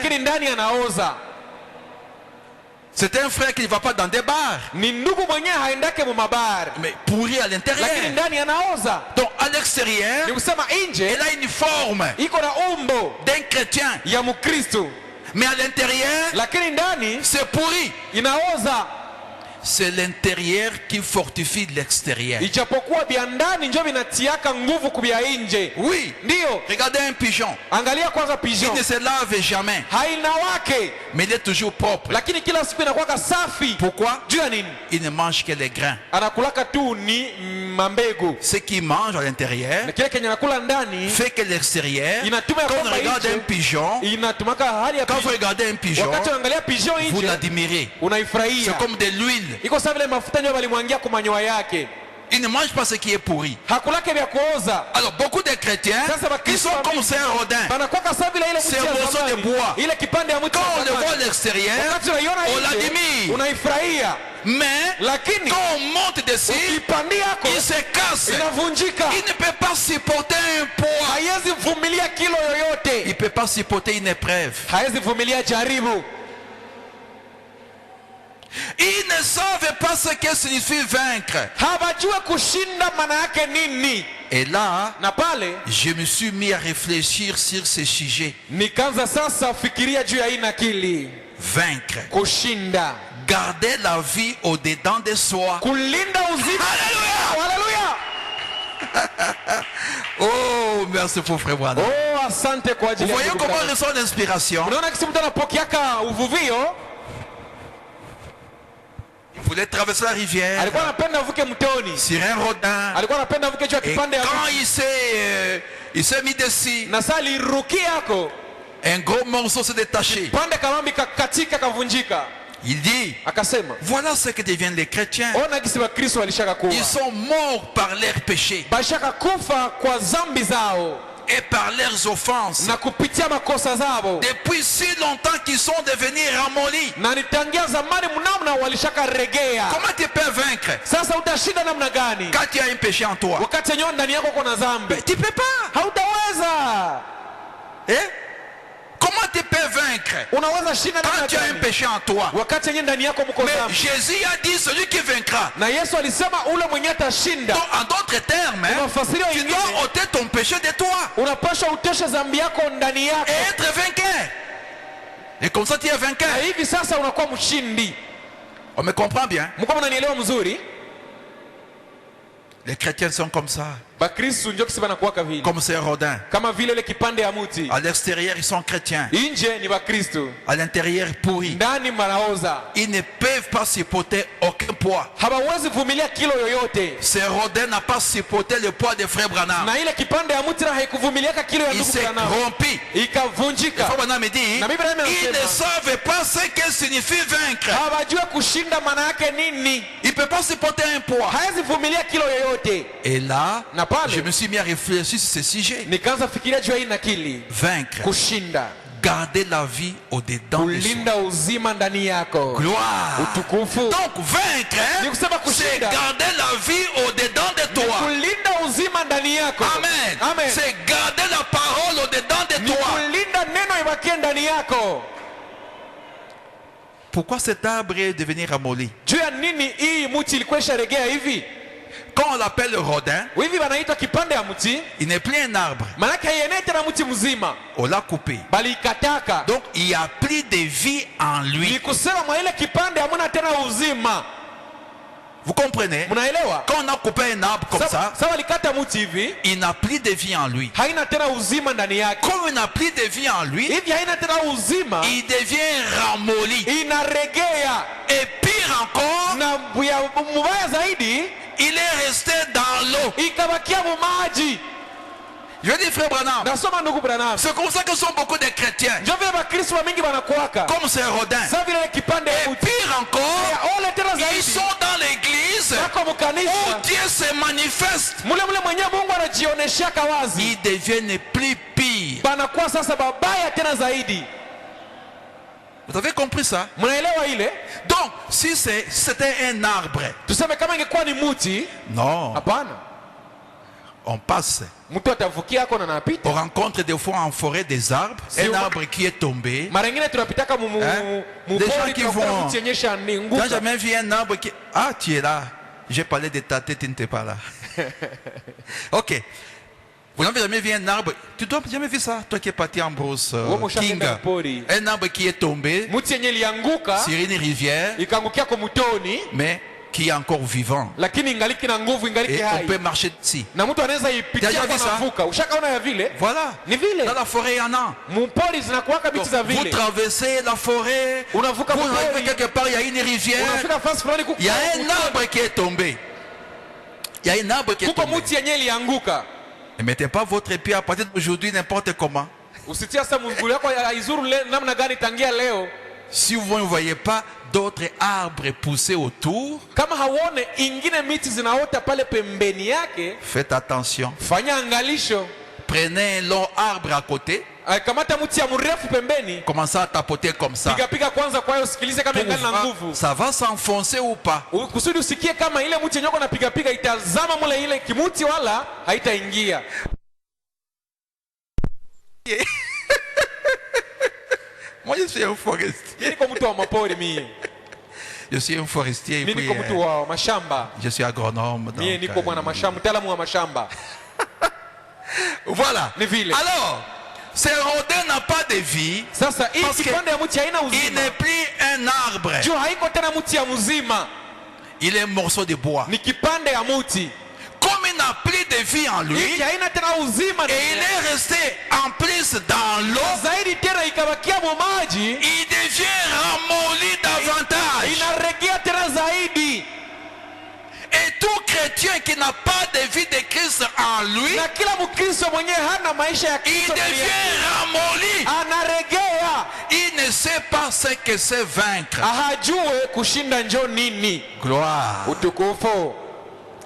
C'est un frère qui ne va pas dans des bars. Mais pourri à l'intérieur. Donc à l'extérieur, elle a une forme d'un chrétien. Mais à l'intérieur, c'est pourri. C'est l'intérieur qui fortifie l'extérieur. Oui. Regardez un pigeon. Il ne se lave jamais. Mais il est toujours propre. Pourquoi? Il ne mange que les grains. Ce qu'il mange à l'intérieur fait que l'extérieur, quand on regarde un pigeon, vous l'admirez. C'est comme de l'huile. Il ne mange pas ce qui est pourri. Alors beaucoup de chrétiens, ils sont comme c'est un rodin. C'est un morceau de bois. Quand on le voit à l'extérieur, on l'admire. Mais quand on monte dessus, il se casse. Il ne peut pas supporter un poids. Il ne peut pas supporter une épreuve. Ils ne savent pas ce que signifie vaincre. Hawajua kushinda maana yake nini. Et là, Na pale je me suis mis à réfléchir sur ce sujet. nikaanza sasa fikiria juu ya hii nakili. Vaincre. Kushinda. Garder la vie au-dedans de soi. Kulinda uzima. Alléluia. Haleluya. Oh, merci pour frère Branham. Oh, asante kwa Vous ajili ya voyez ndugu comment Branham. reçoit l'inspiration? Unaona kisi mtu anapokeaka uvuvio. Il voulait traverser la rivière Alikuwa anapenda avuke mtoni. sur un rodin. Alikuwa anapenda avuke juu ya Et kipande ya quand mti. il s'est mis dessus, Na sasa alirukia yako. un gros morceau s'est détaché. Pande kamambi kakatika kavunjika. Il dit, Akasema, voilà ce que deviennent les chrétiens. ona kisi wa Kristo walishaka kufa. Ils sont morts par leurs péchés Bashaka kufa kwa zambi zao et par leurs offenses. na kupitia makosa zao. Depuis si longtemps qu'ils sont devenus ramollis. Na nitangia zamani mnamna walishaka regea. Comment tu peux vaincre Sasa utashinda namna gani? quand tu as un péché en toi? Wakati yenyewe ndani yako kuna dhambi. Tu peux pas. Hautaweza. Hein? Comment tu peux vaincre Unaweza shinda quand namna tu as un gani? péché en toi? Wakati yenyewe ndani yako mko Mais dhambi. Jésus a dit celui qui vaincra. Na Yesu alisema ule mwenye atashinda. Donc, en d'autres termes, hein, Unafasiria tu wengine. dois ôter ton péché de toi Unapaswa utoshe dhambi yako ndani yako. et être vainqueur. Et comme ça tu es vainqueur. Na hivi sasa unakuwa mshindi. On me comprend bien? Mko mnanielewa mzuri? Les chrétiens sont comme ça. Bakristo ndio kisi banakuwaka vile. Comme ces rodins. Kama vile ile kipande ya mti. À l'extérieur, ils sont chrétiens. Nje ni Bakristo. À l'intérieur, pourris. Ndani manaoza. Ils ne peuvent pas supporter aucun poids. Hawawezi vumilia kilo yoyote. Ces rodins n'ont pas supporté le poids de frère Branham. Na ile kipande ya mti haikuvumiliaka kilo ya Il ndugu s'est Branham. corrompu. Ikavunjika. Frère Branham me dit, Na Biblia ils inasema ne savent pas ce que signifie vaincre. hawajua kushinda maana yake nini. Il ne peut pas supporter un poids. Hawezi vumilia kilo yoyote. Et là, Na pale je me suis mis à réfléchir sur ce sujet. nikaanza fikiria juu ya hii nakili. Vaincre. Kushinda. Garder la vie au-dedans de soi. Kulinda uzima ndani yako. Gloire. Utukufu. Donc vaincre, Ni kusema c'est kushinda. garder la vie au-dedans de toi. Kulinda uzima ndani yako. Amen. Amen. C'est garder la parole au-dedans de Ni toi. kulinda neno ibakie ndani yako. Pourquoi cet arbre est devenu ramolli? Juu ya nini hii mti ilikuwa isharegea hivi? Quand on l'appelle le rodin, Hivi wanaitwa kipande ya mti, il n'est plus un arbre. maanake haienei tena mti mzima, On l'a coupé. bali ikataka. Donc il n'y a plus de vie en Ni lui. kusema mwa ile kipande hamuna tena uzima. Vous comprenez? Mnaelewa? Quand on a coupé un arbre comme ça, Sawa alikata mti hivi, il n'a plus de vie en lui. haina tena uzima ndani yake. Comme il n'a plus de vie en lui, Hivi haina tena uzima, il devient ramolli. inaregea. Et pire encore, Na mubaya zaidi, il est resté dans l'eau. ikabakia mumaji. Je dis frère Branham, Nasoma ndugu Branham. c'est comme ça que sont beaucoup de chrétiens. Ndio vile Bakristo wa mingi wanakuwaka. Comme ces rodins. Sasa vile kipande Et ya mti. pire encore, Ole tena ils zaidi. sont dans l'église Wako où mkanisa. Dieu se manifeste. Mule mwenye Mungu anajioneshaka wazi. Ils deviennent plus pires. Banakuwa sasa babaya tena zaidi. Vous avez compris ça? Mnaelewa ile? Donc, si c'était un arbre, Tuseme kama ingekuwa ni mti, non, hapana. on passe. Mtu atavukia ako na On anapita. rencontre des fois en forêt des arbres, un arbre qui est tombé. Mara nyingine tunapitaka Des gens qui vont- mti yenye Tu n'as shaninguka. jamais vu un arbre qui... Ah, tu es là. J'ai parlé de ta tête, tu n'étais pas là. Ok. Vous n'avez jamais vu un arbre. Tu dois jamais vu ça, toi qui es parti en brousse. King. Un arbre qui est tombé Mti yenye lianguka, sur une rivière, ikangukia kwa mtoni, mais qui est encore vivant. lakini ingaliki na nguvu, ingaliki Et on hai. peut marcher dessus. Na mtu anaweza ipitia Déjà kwa vu ça? navuka. Ushakaona ya vile? Voilà. Ni vile. Dans la forêt, il y en a. Mpori zinakuwaka Donc, biti za vous vile. traversez la forêt, vous Unavuka arrivez mpori. quelque part, il y a une rivière, Unafika fasi fulani il y a un arbre qui est tombé. Il y a un arbre qui est kuko tombé. mti yenye lianguka. Ne mettez pas votre pied à partir d'aujourd'hui n'importe comment. Usitia sasa mguu yako haizuru namna gani tangia leo. Si vous ne voyez pas d'autres arbres pousser autour, Kama hauone ingine miti zinaota pale pembeni yake, faites attention. fanya angalisho. Prenez un long arbre à côté, Kamata mti ya mrefu pembeni, commencez à tapoter comme ça. piga kwanza kwa hiyo usikilize kama Pour ingali na voir, nguvu. ça va s'enfoncer ou pas. Kusudi usikie kama ile mti nyoko na piga itazama mule ile kimuti wala haitaingia. Moi je suis un forestier. Niko mtu wa mapori mimi. Je suis un forestier et Mimi puis niko mtu wa mashamba. je suis agronome. Mimi Donc, niko mwana mashamba, mtaalamu wa mashamba. voilà. Ni vile. Alors, ce rodin n'a pas de vie. Sasa hii Parce que kipande ya mti haina il uzima. n'est plus un arbre. Juu haiko tena mti ya mzima. Il est un morceau de bois. Ni kipande ya mti. Comme il n'a plus de vie en lui, Hiki haina tena uzima. et il est resté en plus dans l'eau, Zaidi tena ikabakia mu maji, il devient ramolli davantage. inaregea tena zaidi. Et tout chrétien qui n'a pas de vie de Christ en lui, Na kila Mkristo mwenye hana maisha ya il Kristo ndani yake, devient ramolli. anaregea. Il ne sait pas ce que c'est vaincre. Hajue kushinda njo nini. Gloire. Utukufu.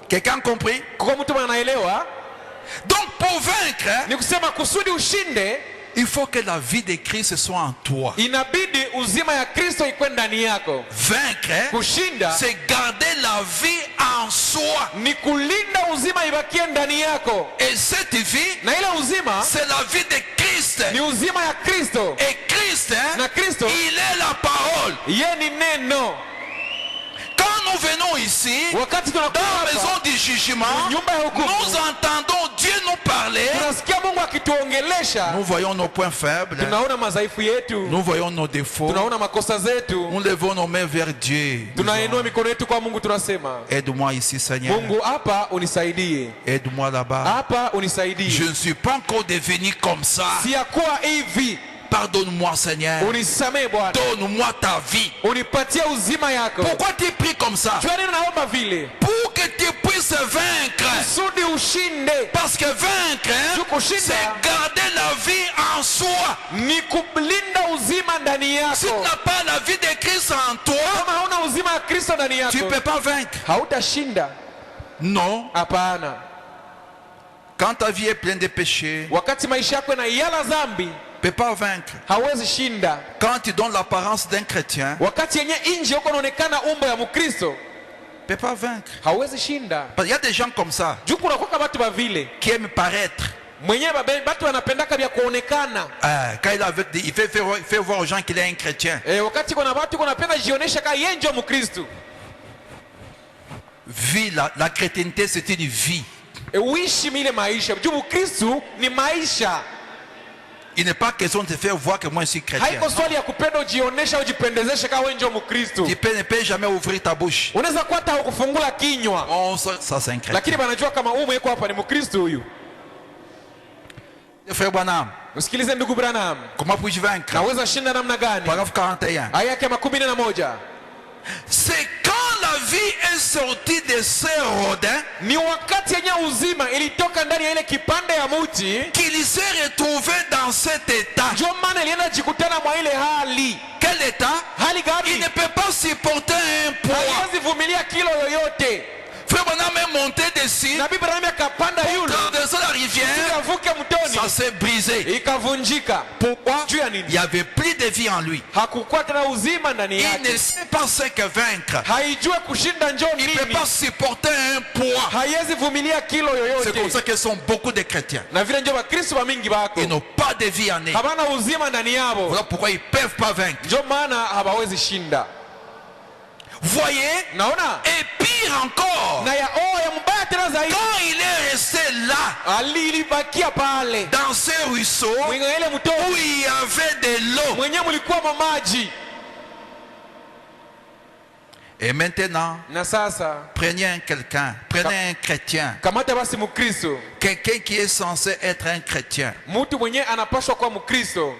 Quelqu'un compris? Kwa mtu anaelewa? Donc pour vaincre, Ni kusema kusudi ushinde, il faut que la vie de Christ soit en toi. inabidi uzima ya Kristo ikwe ndani yako. Vaincre, Kushinda c'est garder la vie en soi. ni kulinda uzima ibakie ndani yako. Et cette vie, Na ile uzima c'est la vie de Christ. ni uzima ya Kristo. Et Christ, Na Kristo il est la parole. yeye ni neno. Quand nous venons ici, Wakati dans tunakuwa la hapa, maison du jugement, nyumba ya hukumu, nous entendons Dieu nous parler. tunasikia Mungu akituongelesha, Nous voyons nos points faibles. tunaona madhaifu yetu, Nous voyons nos défauts. tunaona makosa zetu, Nous levons nos mains vers Dieu. tunainua mikono yetu kwa Mungu, tunasema Aide-moi ici, Seigneur. Mungu, hapa unisaidie, Aide-moi là-bas. hapa Je unisaidie. ne suis pas encore devenu comme ça. Siyakuwa hivi, Pardonne-moi, Seigneur. unisamee Bwana, Donne-moi ta vie. unipatie uzima yako. Pourquoi tu pries comme ça? Jua nini naomba vile? Pour que tu puisses vaincre. Kusudi ushinde. Parce que vaincre, Kushinda. c'est garder la vie en soi. Ni kulinda uzima ndani Si tu yako. n'as pas la vie de Christ en toi, Kama hauna uzima wa Kristo ndani tu ne yako, peux pas vaincre. hautashinda. Non. Hapana. Quand ta vie est pleine de péchés, Wakati maisha yako yanayala dhambi, tu ne peux pas vaincre. hauwezi shinda. Quand tu donnes l'apparence d'un chrétien, Wakati yenye nje huko unaonekana umbo ya Mkristo, tu ne peux pas vaincre. hauwezi shinda. Parce qu'il y a des gens comme ça Juu kuna kwa watu ba vile. qui aiment paraître. Mwenyewe watu wanapendaka vya kuonekana. Quand il fait voir aux gens qu'il est un chrétien. Wakati kuna watu wanapenda jionesha kama yeye ndio Mkristo. Vie, la chrétienté, c'est une vie. Uishi mile maisha. Juu Mkristo ni maisha. Il n'est pas question de te faire voir que moi je suis chrétien. Haiko swali ya kupenda ujionesha ujipendezeshe kama wewe ndio Mkristo. Tu ne peux jamais ouvrir ta bouche. Unaweza kuwa hata kufungula kinywa. Ça c'est un chrétien. Lakini wanajua kama huyu mweko hapa ni Mkristo huyu. Frère Branham, Usikilize ndugu Branham. comment puis-je vaincre? Naweza shinda namna gani? Paragraphe 41. Aya yake 11. C'est quand la vie est sortie de ce rodin Ni wakati yenye uzima ilitoka ndani ya ile kipande ya mti, qu'il s'est retrouvé dans cet état. ndio maana ilienda jikutana mwa ile hali. Quel état? Hali Il ne gani? peut pas supporter un poids. Haiwezi vumilia kilo yoyote. Frère Branham est monté dessus. Na Bibi Branham akapanda yule, Traverser la rivière, ikavuke ça mtoni, s'est brisé. ikavunjika. Pourquoi? Juu ya Il nini? n'y avait plus de vie en lui. Hakukuwa tena uzima ndani Il yake. ne sait pas ce que vaincre. Haijue kushinda njoo Il ne peut nini. pas supporter un poids. Haiwezi vumilia kilo C'est comme yoyote. ça que sont beaucoup de chrétiens. Na vile ndio Wakristo wa mingi bako Ils n'ont pas de vie en eux. habana uzima ndani yao, Voilà pourquoi ils ne peuvent pas vaincre. ndio maana hawawezi shinda. Voyez? Naona Et pire encore, na ya mbaya tena zaidi, quand il est resté là, alilibakia pale dans ce ruisseau mwenye ile mto où il y avait de l'eau. mwenye mlikuwa mamaji. Et maintenant, Na sasa prenez un chrétien, kamata basi Mkristo, quelqu'un qui est censé être un chrétien, mtu mwenye anapaswa kuwa Mkristo,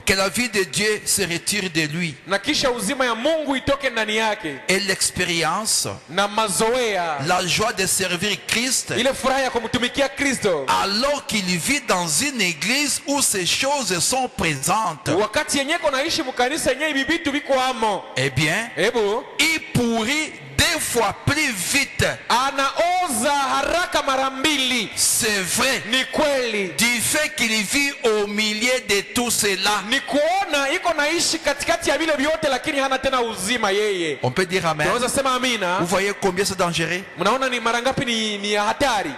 que la vie de Dieu se retire de lui na kisha uzima ya Mungu itoke ndani yake, et l'expérience, na mazoea, la joie de servir Christ, ile furaha ya kumtumikia Kristo, alors qu'il vit dans une église où ces choses sont présentes. wakati yenyeko naishi mkanisa yenye hivi vitu viko amo, Eh bien, hebu il pourrit 2 fois plus vite. anaoza haraka mara mbili. C'est vrai. Ni kweli, Du fait qu'il vit au milieu de tout cela. ni kuona iko naishi katikati ya vile vyote, lakini hana tena uzima yeye. On peut dire amen. Unaweza sema amina? Vous voyez combien c'est dangereux? Mnaona ni mara ngapi ni ya hatari?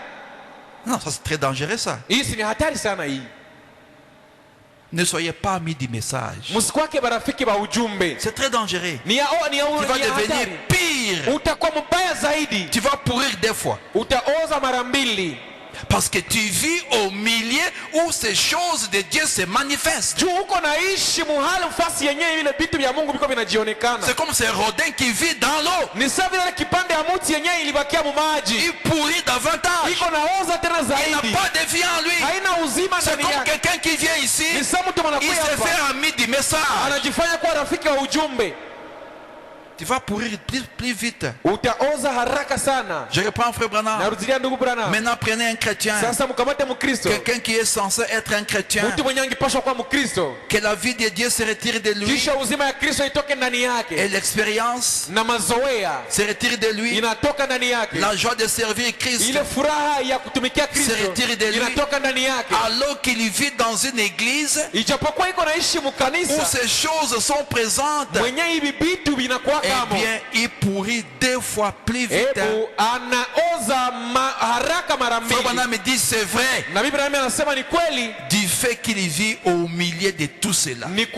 Non, ça c'est très dangereux ça. Hii si ni hatari sana hii. Ne soyez pas amis du message. Msikwake marafiki wa ujumbe. C'est très dangereux. Tu vas devenir pire. Utakuwa mbaya zaidi. Tu vas pourrir des fois. Utaoza mara mbili. Parce que tu vis au milieu où ces choses de Dieu se manifestent. C'est comme ces rodins qui vivent dans l'eau. Il pourrit davantage. Il n'a pas de vie en lui. C'est comme quelqu'un qui vient ici. Il se fait ami du message. Tu vas pourrir plus vite. Je reprends frère Branham. Maintenant prenez un chrétien. Quelqu'un qui est censé être un chrétien. Que la vie de Dieu se retire de lui. Et l'expérience se retire de lui. La joie de servir Christ se retire de lui. Alors qu'il vit dans une église où ces choses sont présentes, eh bien, il pourrit 2 fois plus vite. Frère Branham me dit c'est vrai. Du fait qu'il vit au milieu de tout cela. Donc,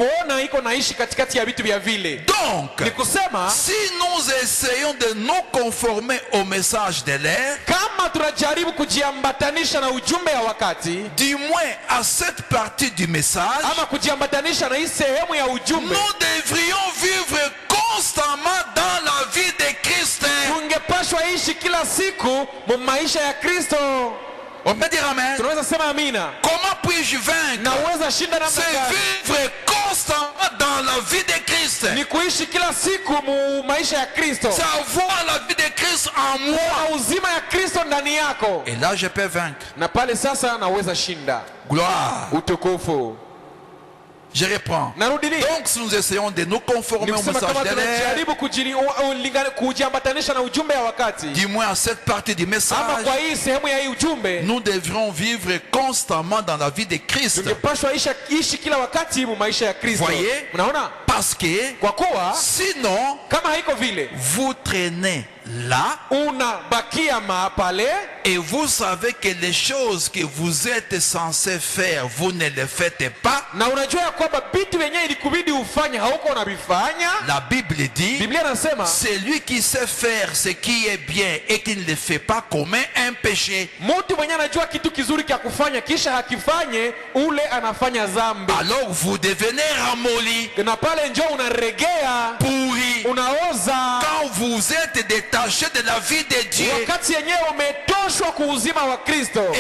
si nous essayons de nous conformer au message de l'air, du moins à cette partie du message, nous devrions vivre constamment dans la vie de Christ. On peut dire amen. Comment puis-je vaincre? C'est vivre constamment dans la vie de Christ. C'est avoir la vie de Christ en moi. Et là je peux vaincre. Gloire. Je reprends. Donc si nous essayons de nous conformer au message de l'air, du moins à cette partie du message, nous devrons vivre constamment dans la vie de Christ. Voyez? Parce que sinon vous traînez là et vous savez que les choses que vous êtes censé faire, vous ne les faites pas. La Bible dit, celui qui sait faire ce qui est bien et qui ne le fait pas commet un péché. Alors vous devenez ramolli, pourri, quand vous êtes détaché de la vie de Dieu.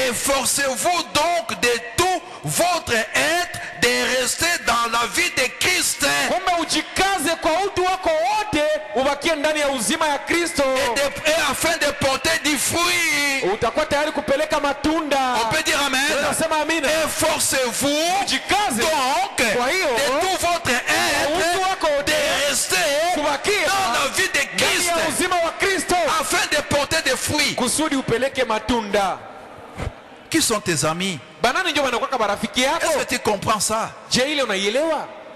Efforcez-vous donc de tout votre être de rester dans la vie de Christ. Et afin de porter du fruit. On peut dire amen. Efforcez-vous donc de tout votre être de rester dans la vie de Christ afin de porter des fruits. Qui sont tes amis? Est-ce que tu comprends ça?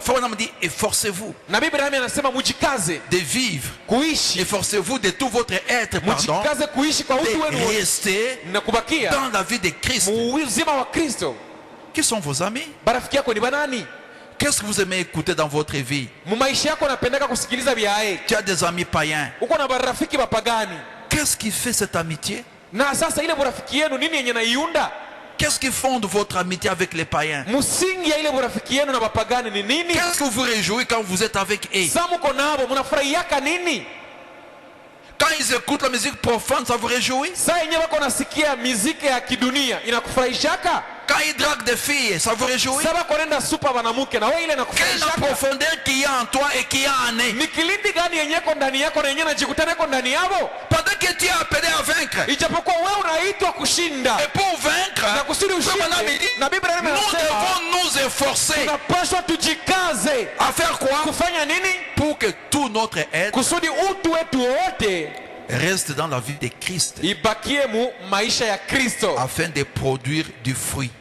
Frère me dit, efforcez-vous de vivre. Efforcez-vous de tout votre être, pardon, de rester dans la vie de Christ. Qui sont vos amis? Qu'est-ce que vous aimez écouter dans votre vie? Tu as des amis païens. Qu'est-ce qui fait cette amitié? Qu'est-ce qui fonde votre amitié avec les païens? Qu'est-ce que vous réjouissez quand vous êtes avec eux? Quand ils écoutent la musique profane, ça vous réjouit? Quand ils draguent des filles, ça vous réjouit? Quelle est la profondeur qu'il y a en toi et qu'il y a en eux? Pendant que tu es appelé à vaincre, et pour vaincre, nous devons nous efforcer à faire quoi? Pour que tout notre être reste dans la vie de Christ afin de produire du fruit.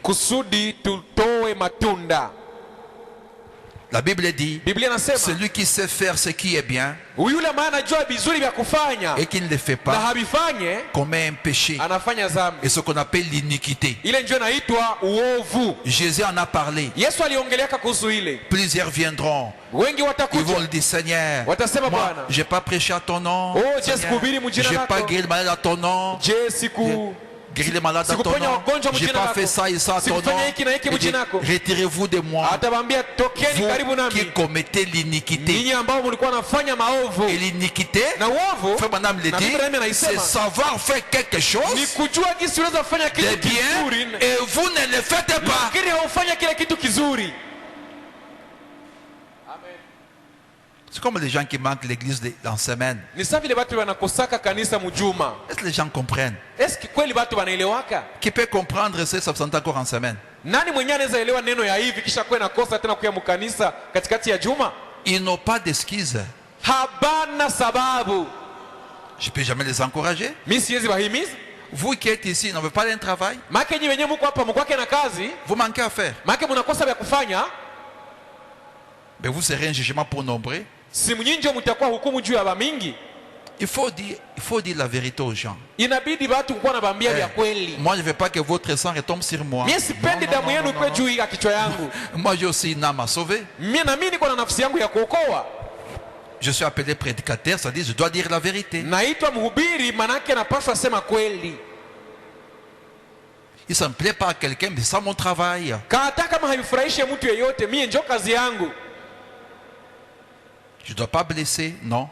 La Bible dit, Biblia inasema celui qui sait faire ce qui est bien yule ambaye anajua vizuri vya kufanya et qui ne le fait na pas havifanye commet un péché. anafanya dhambi. Et ce qu'on appelle l'iniquité. Ile ndio inaitwa uovu. Jésus en a parlé. Yesu aliongeleaka kuhusu ile. Plusieurs viendront. Wengi Ils vont watakuja le dire, Seigneur, watasema, moi, Bwana, j'ai pas prêché à ton nom. oh je Seigneur, sikuhubiri mjina j'ai pas lako, guéri le malade à ton nom. je siku Guéri les malades à ton Sikuponya nom. wagonjwa J'ai mjina pas lako. fait ça et ça à ton nom. Sikufanya hiki na hiki Il dit, mjina lako. retirez-vous de moi, atabambia tokeni karibu vous nami qui commettez l'iniquité. ninyi ambao mlikuwa nafanya maovu. Et l'iniquité, Na uovu frère Madame le na dit, Biblia inaisema, c'est savoir faire quelque ni chose kujua jinsi unaweza kufanya de kitu bien kizuri et vous ne le faites pas. lakini haufanya kile kitu kizuri. C'est comme les gens qui manquent l'église en semaine. Ni sawa vile watu wanakosaka kanisa mjuma. Est-ce que les gens comprennent? Est-ce que kweli watu wanaelewaka? Qui peut comprendre ça s'absente encore en semaine? Nani mwenyewe anaweza elewa neno ya hivi kisha kwa nakosa tena kuya mkanisa katikati ya juma? Ils n'ont pas d'excuses. Habana sababu. Je ne peux jamais les encourager. Mimi siwezi wahimiza. Vous qui êtes ici, n'avez pas un travail. Maana nyinyi wenyewe mko hapa mkwake na kazi, Vous manquez à faire. maana mnakosa vya kufanya, Mais vous serez un jugement pour nombreux. si mnyinjo mtakuwa hukumu juu ya bamingi. Il faut dire la vérité aux gens. Inabidi watu kuwa na bambia vya kweli. Moi, je ne veux pas que votre sang retombe sur moi. Mimi sipendi damu yenu kwa juu ya kichwa yangu. Moi, j'ai aussi une âme à sauver. Mimi na mimi niko na nafsi yangu ya kuokoa. Je suis appelé prédicateur, c'est-à-dire je dois dire la vérité. Naitwa mhubiri, manake napaswa sema kweli. Il ne me plaît pas à quelqu'un, mais c'est ça mon travail. Hata kama haifurahishe mtu yeyote, mimi ndio kazi yangu. Je ne dois pas blesser, non.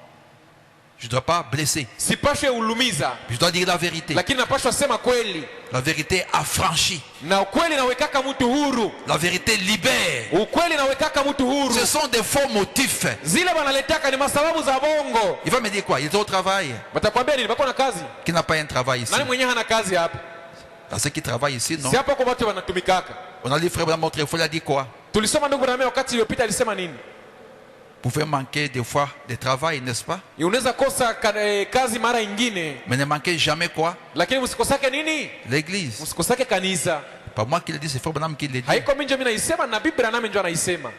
Je ne dois pas blesser. Sipashwe ulumiza, Je dois dire la vérité. lakini napaswa sema kweli. La vérité affranchit. Na ukweli nawekaka mtu huru. La vérité libère. Ukweli nawekaka mtu huru. Ce sont des faux motifs. Zile wanaletaka ni masababu za bongo. Il va me dire quoi? Il est au travail. Watakwambia nini? Bako na kazi. Qui n'a pas un travail ici? Nani mwenyewe hana kazi hapa? Dans ceux qui travaillent ici, non. Si hapa kwa watu wanatumikaka. On a lu frère Branham autrefois, il a dit quoi? Tulisoma ndugu Branham wakati iliyopita alisema nini? Vous pouvez manquer des fois de travail, n'est-ce pas? Unaweza kosa kazi mara nyingine, Mais ne manquez jamais quoi? lakini msikosake nini? L'église. Msikosake kanisa. Pas moi qui le dis, c'est frère Branham qui le dit. Haiko mimi ndio naisema na Biblia nami ndio anaisema.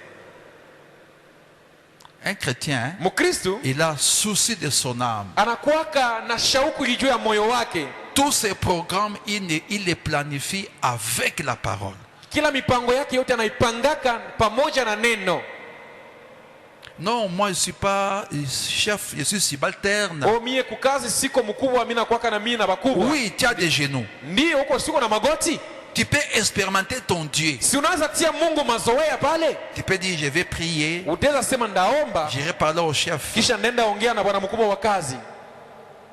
Un chrétien, hein, Mkristo il a souci de son âme. anakuwaka na shauku juu ya moyo wake. Tous ses programmes, il les planifie avec la parole. Kila mipango yake yote anaipangaka pamoja na neno. Non, moi je ne suis pas chef, je suis subalterne. Oh, mie kukazi siko mkubwa, mimi nakuwaka na mimi na bakubwa. Oui, tu as des genoux. Ndio huko siko na magoti. Tu peux expérimenter ton Dieu. Si unaweza tia Mungu mazoea pale. Tu peux dire, je vais prier. Utaweza sema ndaomba. J'irai parler au chef. Kisha nenda ongea na bwana mkubwa wa kazi.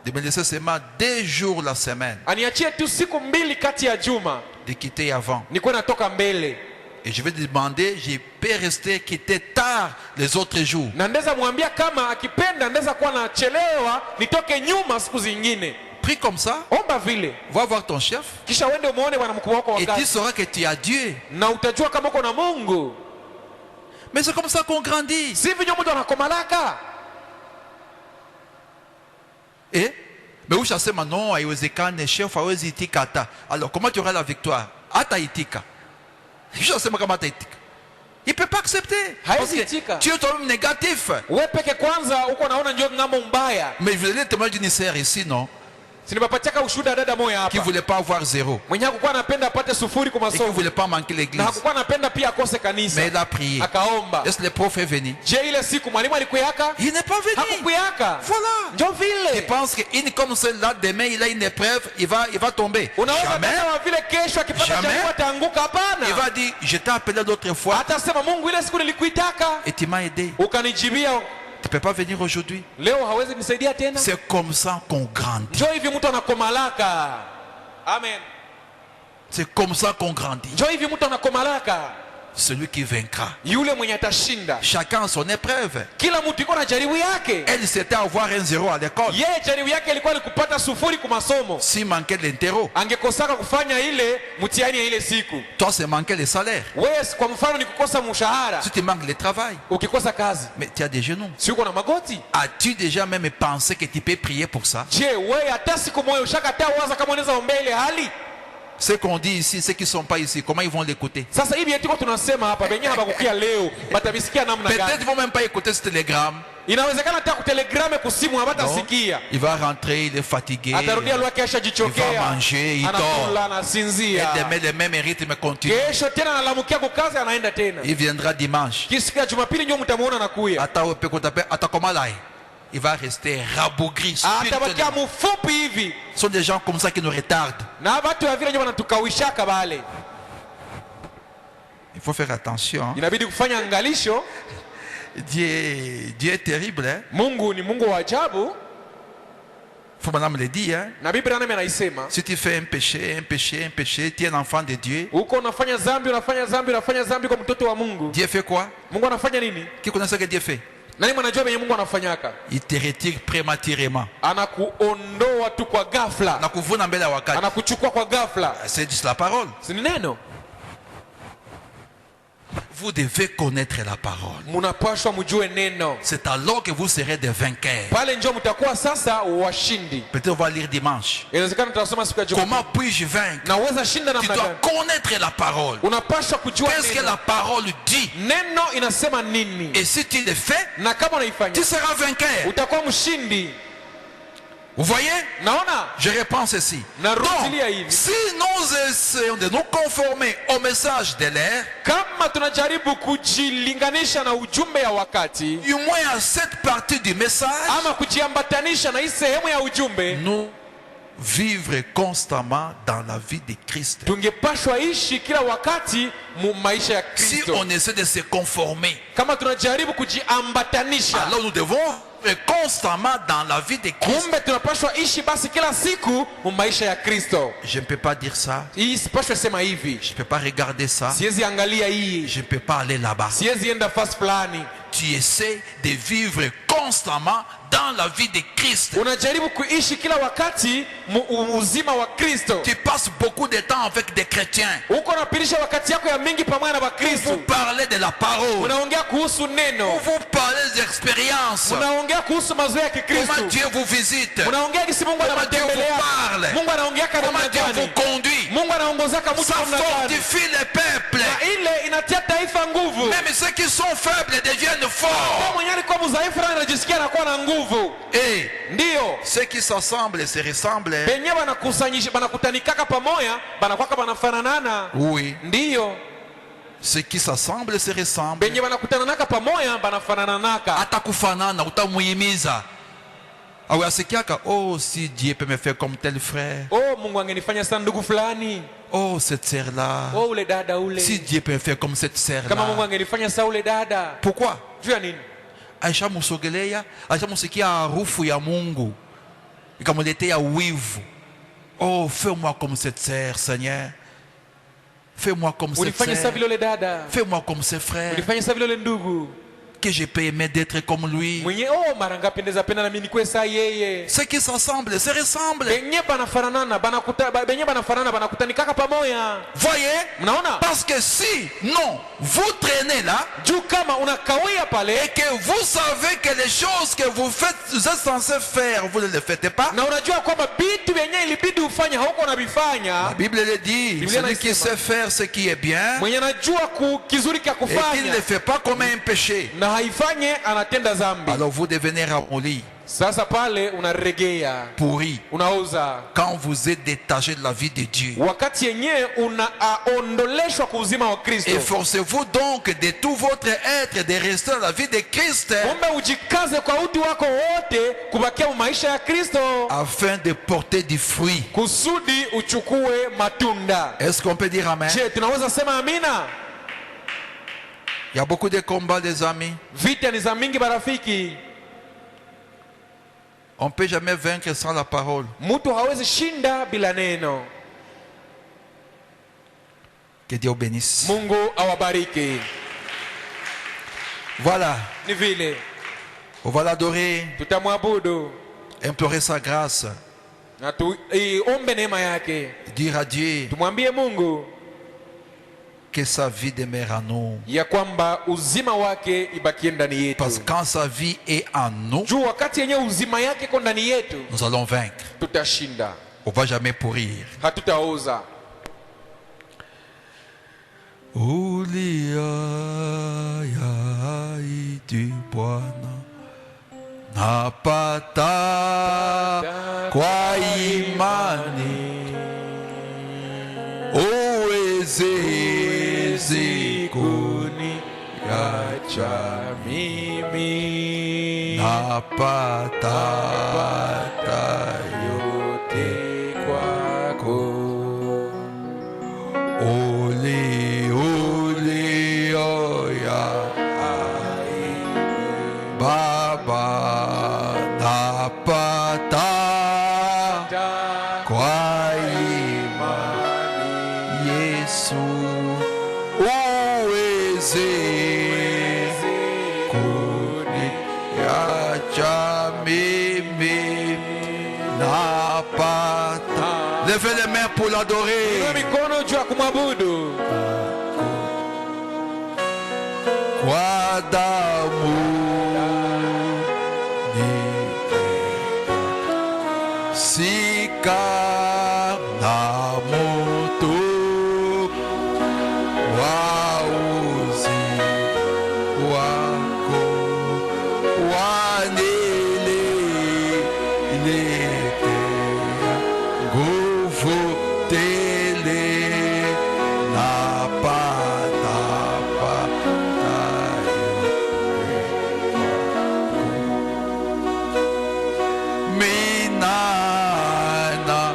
De me laisser seulement 2 jours la semaine. Aniachie tu siku mbili kati ya juma. De quitter avant. Niko natoka mbele. Et je vais demander, je peux rester quitter tard les autres jours. Na ndeza mwambia kama akipenda ndeza kuwa nachelewa nitoke nyuma siku zingine. Prie comme ça. Omba vile. Va voir ton chef. Kisha uende muone bwana mkubwa wako wa Et tu kazi. sauras que tu as Dieu. Na utajua kama uko na Mungu. Mais c'est comme ça qu'on grandit. Si vinyo mtu anakomalaka. Et mais où chasser maintenant à Yozekane, chef à Yozitikata. Alors comment tu auras la victoire? Ata itika. Je sais pas comment itika. Il ne peut pas accepter. Parce que tu es toi-même négatif. Wewe peke kwanza uko naona njoo ngamo mbaya. Mais je voulais témoigner d'une sœur ici, non? Sinipatiaka ushuhuda dada moja hapa. Qui ne voulait pas avoir 0. Mwenye hakukuwa anapenda apate sufuri kwa Et qui ne masomo. voulait pas manquer Na l'église. hakukuwa anapenda pia akose kanisa. Mais il a prié. Akaomba. Est-ce que le prof est venu? Je ile siku mwalimu alikuyaka? Il n'est pas venu. Hakukuyaka. Voilà. Njoo Il vile. pense qu'une comme celle-là, demain, il a une épreuve, il va tomber. Unaweza Jamais. kama vile kesho akipata Jamais. jaribu ataanguka hapana. Il va dire, je t'ai appelé l'autre fois Atasema Mungu ile siku nilikuitaka et tu m'as aidé. ukanijibia, Tu ne peux pas venir aujourd'hui. leo hawezi nisaidia tena. C'est comme ça qu'on grandit. Njoo hivi mtu anakomalaka. Amen. C'est comme ça qu'on grandit. Njoo hivi mtu anakomalaka. Celui qui vaincra. Yule mwenye atashinda. Chacun a son épreuve. Kila mtu iko na jaribu yake. Elle c'était avoir un 0 à l'école. Yeye jaribu yake ilikuwa ni kupata sufuri kwa masomo. S'il manquait l'interro, Angekosaka kufanya ile mtihani ya ile siku. toi c'est manquer le salaire. Wewe kwa mfano ni kukosa mshahara. Si tu manques le travail, Ukikosa kazi, mais tu as des genoux. si uko na magoti. As-tu déjà même pensé que tu peux prier pour ça? Je, wewe hata siku moja ushakataa waza kama unaweza ombea ile hali? Ce qu'on dit ici, ceux qui ne sont pas ici, comment ils vont l'écouter? Sasa hivi eti tunasema hapa benye habakukia leo batabisikia namna Peut-être gani? qu'ils ne vont même pas écouter ce télégramme. Inawezekana hata kutelegrame kusimu habatasikia. Il va rentrer, il est fatigué. Atarudia lwake ashajichokea. Il va manger, il dort. Anakula, anasinzia. Et demain, le même rythme continue. Kesho tena analamukia kukazi anaenda tena. Il viendra dimanche. Kisikia Jumapili ndio mtamuona anakuya. Il va rester rabougri. Atabakia mfupi hivi. Ce sont des gens comme ça qui nous retardent. Na watu wa vile ndio wanatukawishaka bale. Il faut faire attention. Inabidi kufanya angalisho. Dieu est terrible. Hein? Mungu ni Mungu wa ajabu. Faut madame le dire. Hein? Na Biblia nami anaisema. Si tu fais un péché, tu es un enfant de Dieu. Uko unafanya dhambi kwa mtoto wa Mungu. Dieu fait quoi? Mungu anafanya nini? Qui connaît ce que Dieu fait? Nani mnajua venye Mungu anafanyaka? Il te retire prématurément. Anakuondoa tu kwa ghafla. Anakuvuna mbele ya wakati. Anakuchukua kwa ghafla. C'est la parole. Si neno. Vous devez connaître la parole. Munapaswa mjue neno. C'est alors que vous serez des vainqueurs. Pale ndio mtakuwa sasa washindi. Peut-être on va lire dimanche. Inawezekana tutasoma siku ya Jumapili. Comment puis-je vaincre? Naweza shinda Tu namna dois gani? connaître la parole. Unapaswa kujua Qu'est-ce que neno. la parole dit? Neno inasema nini? Et si tu le fais, Na kama unaifanya, tu seras vainqueur. utakuwa mshindi. Vous voyez? Naona? Je réponds ceci. Donc, si nous essayons de nous conformer au message de l'ère, kama tunajaribu kujilinganisha na ujumbe ya wakati, du moins à cette partie du message, ama kujiambatanisha na hii sehemu ya ujumbe, nous vivre constamment dans la vie de Christ. tungepashwa ishi kila wakati mu maisha ya Si Kristo. on essaie de se conformer, Kama tunajaribu kujiambatanisha, alors nous devons vivre constamment dans la vie de Christ. kumbe tunapashwa ishi basi kila siku mu maisha ya Kristo. Je ne peux pas dire ça. Hii sipashwe sema hivi, Je ne peux pas regarder ça. siwezi angalia hii, Je ne peux pas aller là-bas. siwezi enda fast fulani. Tu essaies de vivre constamment dans la vie de Christ. Unajaribu kuishi kila wakati uzima wa Kristo. Tu passes beaucoup de temps avec des chrétiens. Uko unapitisha wakati yako ya mingi pamoja na Wakristo. Vous parlez de la parole. Unaongea kuhusu neno. Vous parlez d'expérience. Unaongea kuhusu mazoea ya Kikristo. Comment Dieu vous visite. Unaongea jinsi Mungu Comment Dieu anawatembelea. vous parle. Mungu anaongea kama Comment Dieu gani? vous conduit. Mungu anaongozaka mtu Ça namna gani? fortifie les peuples. Na ile inatia taifa nguvu. Même ceux qui sont faibles deviennent Kwa forts. mwenye alikuwa mdhaifu na anajisikia anakuwa na nguvu. Et Ndio. ceux qui s'assemblent et se ressemblent. Benye banakusanyisha banakutanikaka pamoja, banakuwa banafanana. Oui. Ndio. Ceux qui s'assemblent et se ressemblent. Benye banakutananaka pamoja, banafanananaka. Hata kufanana utamuhimiza. Awe asikiaka, oh si Dieu peut me faire comme tel frère. Oh, Mungu angenifanya sana ndugu fulani. Oh cette sœur là. Oh, ule dada ule. Si Dieu peut me faire comme cette sœur Kama Mungu là. angenifanya sana ule dada. Pourquoi? Juu ya nini? Aisha musogelea, Aisha musikia harufu ya Mungu. Ikamuletea wivu. Oh, fais-moi comme cette sœur, Seigneur. Fais-moi comme cette Ulifanya sœur. sana vile ule dada. Fais-moi comme ce frère. Ulifanya sana vile ule ndugu. Que je peux aimer d'être comme lui. Mwenye mara ngapi pendeza penda na mimi nikuwe saa yeye. Ceux qui s'assemblent se ressemblent. Benye banafanana, benye banafanana banakutanikaka pamoja. Voyez? Mnaona? Parce que si, non, vous traînez là, Juu kama unakawia pale et que vous savez que les choses que vous faites, vous êtes censé faire, vous ne les faites pas. na unajua kwamba vitu vyenye ilibidi ufanye hauko unavifanya. La Bible le dit, Biblia celui qui inasema, sait faire ce qui est bien mwenye anajua kizuri kia et qui ne kufanya le fait pas comme un péché, na haifanye anatenda dhambi. alors vous devenez ramolli, Sasa pale unaregea, pourri, unaoza. quand vous êtes détaché de la vie de Dieu. Wakati yenyewe unaondoleshwa kwa uzima wa Kristo. Efforcez-vous donc de tout votre être de rester dans la vie de Christ Kumbe ujikaze kwa uti wako wote kubakia maisha ya Kristo afin de porter du fruit. kusudi uchukue matunda. Est-ce qu'on peut dire amen? Je, tunaweza sema amina? Il y a beaucoup de combats, les amis. Vita ni za mingi barafiki. On ne peut jamais vaincre sans la parole. Mtu hawezi shinda bila neno. Que Dieu bénisse. Mungu awabariki. Voilà. Ni vile On va l'adorer, tutamwabudu implorer sa grâce, na tuombe neema yake. dire à Dieu Tumwambie Mungu que sa vie demeure en nous. ya kwamba uzima wake ibakie ndani yetu. Parce que quand sa vie est en nous, Juu wakati yenyewe uzima yake iko ndani yetu, nous allons vaincre. tutashinda. On ne va jamais pourrir. Hatutaoza. kuniacha mimi. napata yote kwako. ulioya Baba, napata kwa imani Yesu, uweze kuniacha mimi, napata. Levez les mains pour l'adorer. Inua mikono juu ya kumwabudu. Kwa damu sika na moto wa uzi wako wanileletea nguvu tele napata minana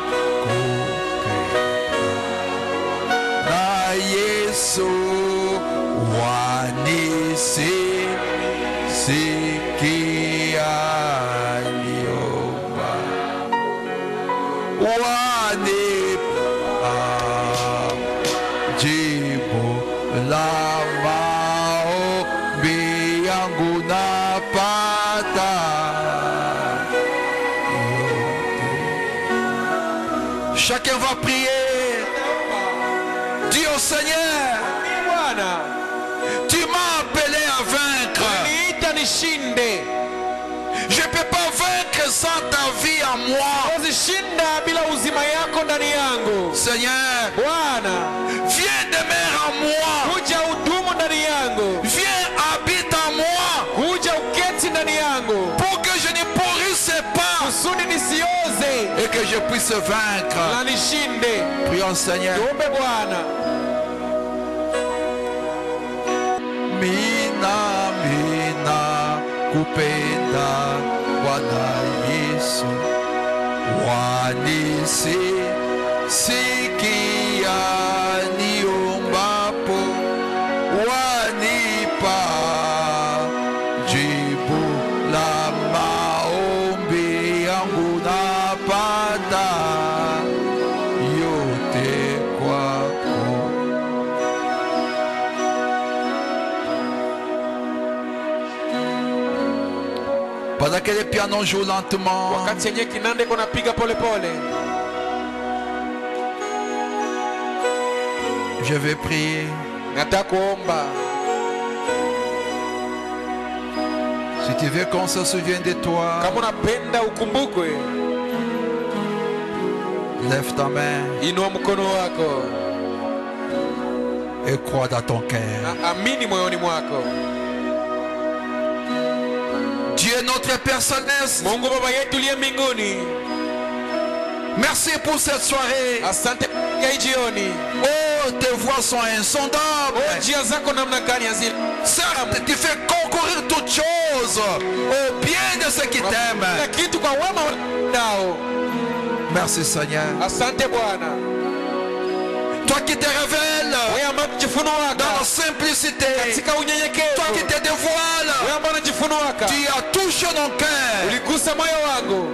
na Yesu wanisi sikia niomba wanipa jibu la maombi yangu napata. Chacun va prier. Dis au Seigneur, Bwana, tu m'as appelé à vaincre. niita nishinde. Je ne peux pas vaincre sans ta vie en moi. Shinda bila uzima yako ndani yangu. Seigneur, Bwana, viens demeurer en moi. kuja udumu ndani yangu. Viens habite en moi. Kuja uketi ndani yangu. Pour que je ne pourrisse pas. Kusudi nisioze. Et que je puisse vaincre. Na nishinde. Prions Seigneur. Tuombe Bwana. Mina kupenda Bwana Yesu, wanisi sikia niombapo, wanipa jibu la maombi yangu, napata yote kwako. Pendant que les pianos jouent lentement, Wakati yenye kinande kona piga pole pole. je vais prier. Nataka kuomba. Si tu veux qu'on se souvienne de toi, Kama unapenda ukumbukwe, lève ta main inua mkono wako. et crois dans ton cœur. Na amini moyoni mwako. Dieu notre Père Céleste, Mungu Baba yetu liye mbinguni, merci pour cette soirée. asante kwa hii jioni. Oh, tes voies sont insondables. Njia zako namna gani hazina. Certes, tu fais concourir toutes choses au bien de ceux qui Kila t'aiment. kitu kwa wema wanao. Merci Seigneur. Asante Bwana. Toi qui te révèles Wewe ambaye unajifunua dans la simplicité, katika unyenyekevu. toi qui te dévoiles, Wewe ambaye unajifunua tu as touché nos cœurs uligusa moyo wangu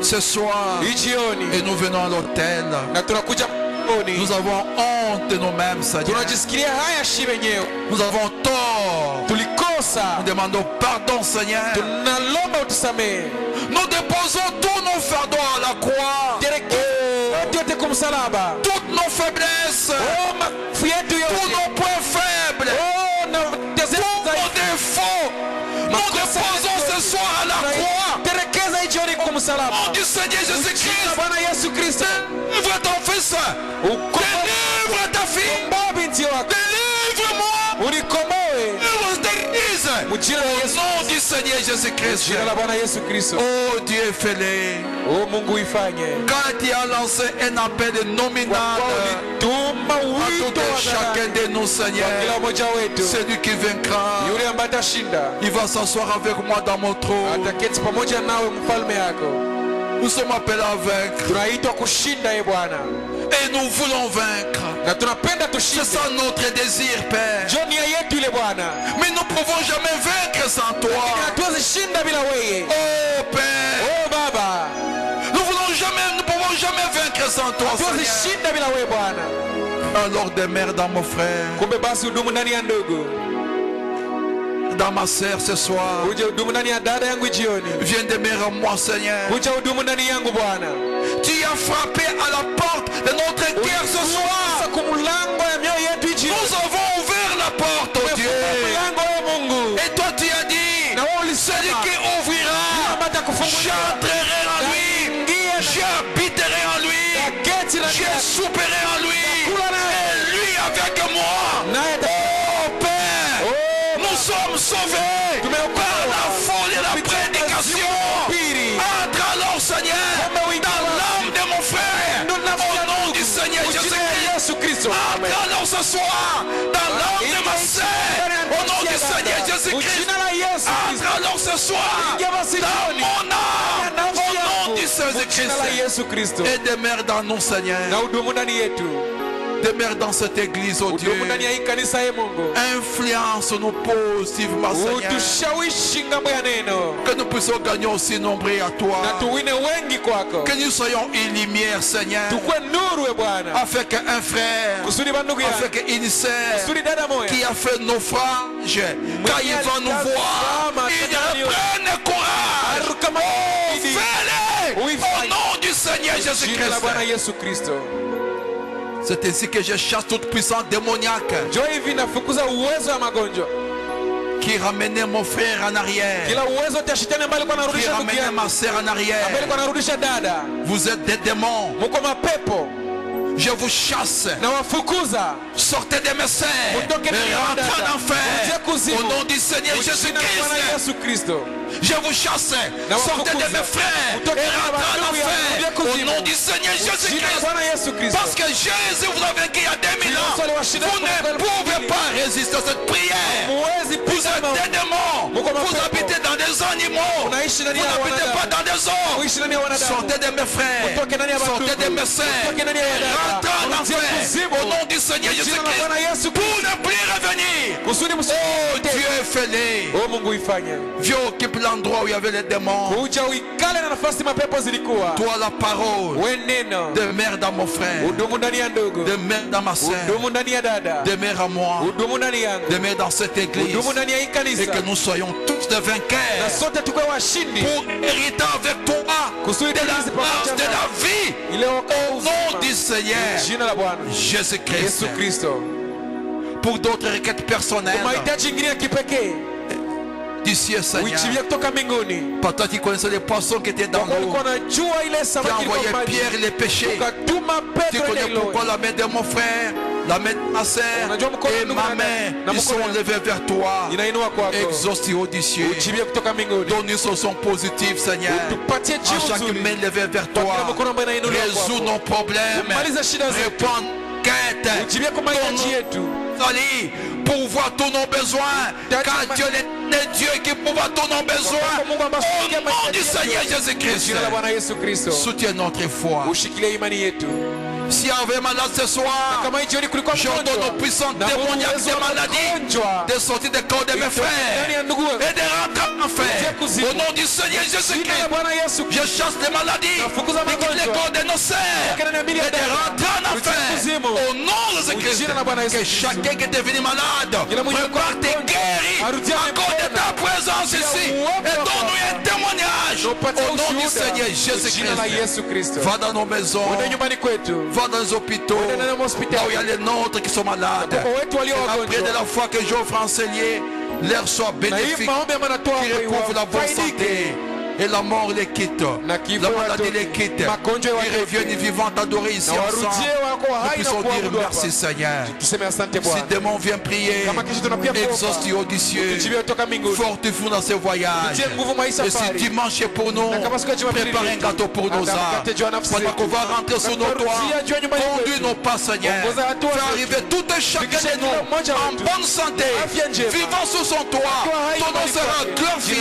ce soir hii jioni, et nous venons à l'autel. na tunakuja mbinguni. Nous avons honte de nous-mêmes, Seigneur. Tunajisikilia haya shi wenyewe, Nous avons tort. tulikosa. Nous demandons pardon, Seigneur. Tunalomba utusamehe. Nous déposons tous nos fardeaux à la croix. Yote kumsalaba. Toutes nos faiblesses. Oh, mafu yetu Tous yote. nos points faibles. Oh, na Tous nos défauts. Nous déposons ce soir à la croix. terekeza hii jioni kumsalaba. Nom du Seigneur Jésus-Christ. Bwana Yesu Kristo. Délivre ton fils. Délivre ta fille. Komboa binti wako. Délivre-moi. Unikomboe. Délivre ta Église. Mjina la Yesu. Au nom du Seigneur Jésus-Christ. Jina la Bwana Yesu Kristo. Oh Dieu, fais-le. Oh Mungu ifanye. Quand tu as lancé un appel nominal, Tuma wito tout wa et chacun de nous, kwa Seigneur. kila mmoja wetu. Celui qui vaincra, Yule ambaye atashinda il va s'asseoir avec moi dans mon trône. ataketi pamoja nawe mfalme yako. Nous sommes appelés à vaincre. Tunaitwa kushinda, Bwana, Et nous voulons vaincre. na tunapenda C'est tushinde. ça notre désir, Père. Ndio nia yetu ile Bwana, Mais nous ne pouvons jamais vaincre sans toi. lakini hatuwezi shinda bila wewe. Oh Père, Oh Baba, nous ne pouvons jamais vaincre sans toi, hatuwezi Seigneur. shinda bila wewe Bwana. Alors demeure dans mon frère, Kumbe basi udumu ndani ya ndugu, dans ma sœur ce soir. uje udumu ndani ya dada yangu jioni, Viens demeurer en moi, Seigneur. uje udumu ndani yangu Bwana. Tu as frappé à la porte de notre cœur ce soir. Kwa mlango ya mioyo yetu jioni, Nous avons ouvert la porte, oh Dieu. mlango wa Mungu, Et toi, tu as dit, na wewe celui ulisema qui ouvrira, ambaye kufungulia j'entrerai en lui, j'habiterai en lui, keti na je souperai en lui, et lui avec moi. naye Oh Père, nous sommes sauvés par la folie et la prédication. Entre alors, Seigneur, dans l'âme de mon frère, au nom du Seigneur Jésus-Christ. Entre alors ce soir, dans l'âme de ma sœur, au nom du Seigneur Jésus-Christ. Entre alors ce soir, dans mon âme, au nom du Seigneur Yesu Kristo, Et demeure dans nous, Seigneur. na udumu ndani yetu, Demeure dans cette église, oh Dieu. udumu ndani ya hii kanisa ya Mungu, Influence-nous positivement, Seigneur. utushawishi ngambo ya neno, Que nous puissions gagner aussi nombreux à na toi. tuwine wengi kwako, Que nous soyons une lumière, Seigneur. tukue nuru Bwana, Afin qu'un frère, kusudi bandugu afin yangu, qu'une sœur kusudi dada moya qui a fait naufrage, quand il va nous voir, il reprenne courage. arukama Fais-le au nom du Seigneur jina la Bwana Jésus-Christ. Yesu Kristo. C'est ainsi que je chasse toute puissance démoniaque Njoo hivi nafukuza uwezo wa magonjwa, qui ramenait mon frère en arrière, kila uwezo wa shetani ambaye alikuwa qui anarudisha ndugu ramenait yangu, ma sœur en ambaye arrière. alikuwa anarudisha dada, Vous êtes des démons. mko mapepo, Je vous chasse. na wafukuza, Sortez de mes serres et Mutoke ndani ya rentrez dada. en enfer. Mje kuzimu. Au nom du Seigneur jina la Bwana Jésus-Christ. Yesu Kristo, Je vous chasse. Na Sortez de wafukuza. mes frères Mutoke et ndani ya rentrez en maadui ya enfer. mje Au kuzimu. nom du Seigneur jina la Jésus-Christ. Bwana Yesu Kristo. Parce que Jésus vous a vaincu il y a 2000 ans. Yesu aliwashinda Vous ne kwa pouvez pas résister à cette prière. Muwezi Vous pita êtes des démons. Muko Vous mapepo. habitez dans des animaux. Vous Unaishi ndani ya n'habitez wanadamu. pas dans des hommes. Uishi ndani ya wanadamu. Sortez de mes frères. Mutoke ndani ya Sortez de bandugu. mes sœurs. Mutoke ndani ya Et wadada. rentrez en Mje enfer. kuzimu. Au nom du Seigneur Jina la Bwana Jésus-Christ. Yesu Pour Kristo. ne plus revenir. Kusudi Oh msipite. Dieu, fais-le. Oh Mungu ifanye. Viens occupe l'endroit où il y avait les démons. Kuja uikale na nafasi mapepo zilikuwa. Toi la parole. We neno. Demeure dans mon frère. Udumu ndani ya ndugu. Demeure dans ma soeur. Udumu ndani ya dada. Demeure à moi. Udumu ndani yangu. Demeure dans cette église. Udumu ndani ya hii Et kanisa. que nous soyons tous des Na vainqueurs. sote tukue washindi. Pour hériter avec toi Kusudi de la tuishi grâce pamoja de nawe. la vie. Ile Au wokovu nom uzima. du Seigneur Jina la Bwana Jésus-Christ. Yesu Kristo. Pour d'autres requêtes personnelles. Mahitaji ingine ya kipekee Du ciel, Seigneur. uichivia kutoka mbinguni. Pas toi qui connaissais les poissons qui étaient dans Kwa l'eau. ulikuwa unajua ile Tu as samaki envoyé ilikuwa maji. Pierre les péchés. Ukatuma Tu Petro connais ile pourquoi iloe. la main de mon frère, la main de ma soeur Unajua mkono et ndugu ma na main, na ils sont mkono levés vers toi. inainua kwako. Exauce au du ciel. Uchivie kutoka mbinguni. Donne une solution positive, Seigneur. Tupatie À jibu chaque nzuri. main levée vers Kwa kila toi. mkono ambayo inainuliwa Résous kwako. nos problèmes. Umalize shida zetu. Réponds quête. Uchivie kwa mahitaji yetu. Salut pour voir tous nos besoins. Car Dieu est Dieu qui pourvoit tous nos besoins. Mungu ambaye Au nom du Seigneur Jésus-Christ. Jina la Bwana Yesu Kristo. Soutiens notre foi. Ushikilie imani yetu. Si on avait malade ce soir, Kama hii jioni kulikuwa j'ordonne mgonjwa. aux puissants Na Mungu démoniaques uwezo des wa maladies magonjwa. de sortir des corps de mes Ndani frères ya ndugu et de rentrer en enfer. Au nom du Seigneur Jina la Jésus-Christ, Bwana Yesu je chasse les maladies Nafukuza de tous les magonjwa. corps de nos sœurs Ndani ya mili ya et de dada. rentrer en enfer. Kuzimu. Au nom de Jésus-Christ, Jina la Bwana Yesu que Kristo. chacun qui est devenu malade Kila mwenye reparte et mgonjwa. guérit Arudie à cause de amepona. ta présence ici. uwepo Et donne-nous un témoignage. Tupatie Au nom du ushuhuda. Seigneur Jina la Jésus-Christ. Yesu Kristo. Va dans nos maisons, Uende nyumbani kwetu. va dans les hôpitaux, Uende ndani ya hospitali. là où il y a les nôtres qui sont malades. Kwa wetu walio Après de wagonjwa. la foi que j'offre en Célier, leur soit Na hii bénéfique, maombi ambayo natoa qui recouvre la bonne santé. Et la mort les quitte. La maladie les quitte. Ils reviennent vivants t'adorer ici ensemble. Nous puissions dire merci Seigneur. Si démon vient prier, exauce au des cieux. Fortifie dans ce voyage. Et si dimanche est pour nous, prépare un gâteau pour nos âmes. Pendant qu'on va rentrer sur nos toits, conduis nos pas Seigneur. Fais arriver tout et chacun de nous en bonne santé, vivant sous son toit. Ton nom sera glorifié.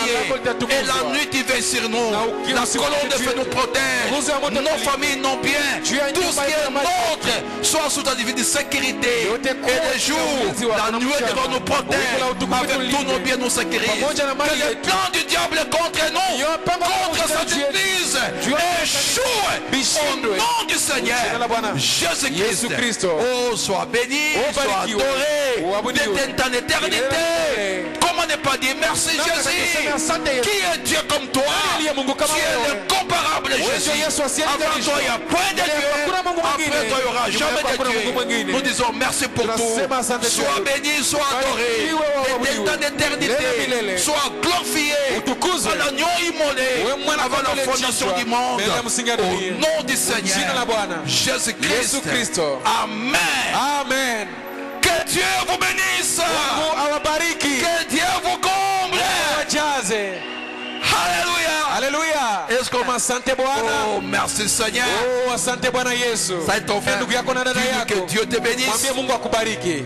Et la nuit il veille sur nous. La colonne de feu nous protège. Nos familles, nos biens, tout ce qui est nôtre soit sous ta divine sécurité. Et les jours, la nuit devant nous protéger. Avec tous nos biens nous sécurise. Que les plans du diable contre nous, contre cette église, échouent au nom du Seigneur Jésus-Christ. Oh, sois béni, sois adoré, d'être en éternité. Comment ne pas dire merci Jésus? Qui est Dieu comme toi? Tu es l'incomparable Jésus. Avant toi, il n'y a point de Dieu. Après toi, il n'y aura jamais de Dieu. Nous disons merci pour tout. Sois béni, sois adoré. D'être en éternité. Sois glorifié. À l'agneau immolé avant la fondation du monde. Au nom du Seigneur Jésus-Christ. Amen. Amen. Que Dieu vous bénisse. Que Dieu vous comble. Alléluia. Alléluia. Est-ce qu'on asante Bwana? Oh, merci Seigneur. Oh, asante Bwana Yesu. Ça est ton frère. Ndugu yako na dada yako. Que Dieu te bénisse. Mwambie Mungu akubariki.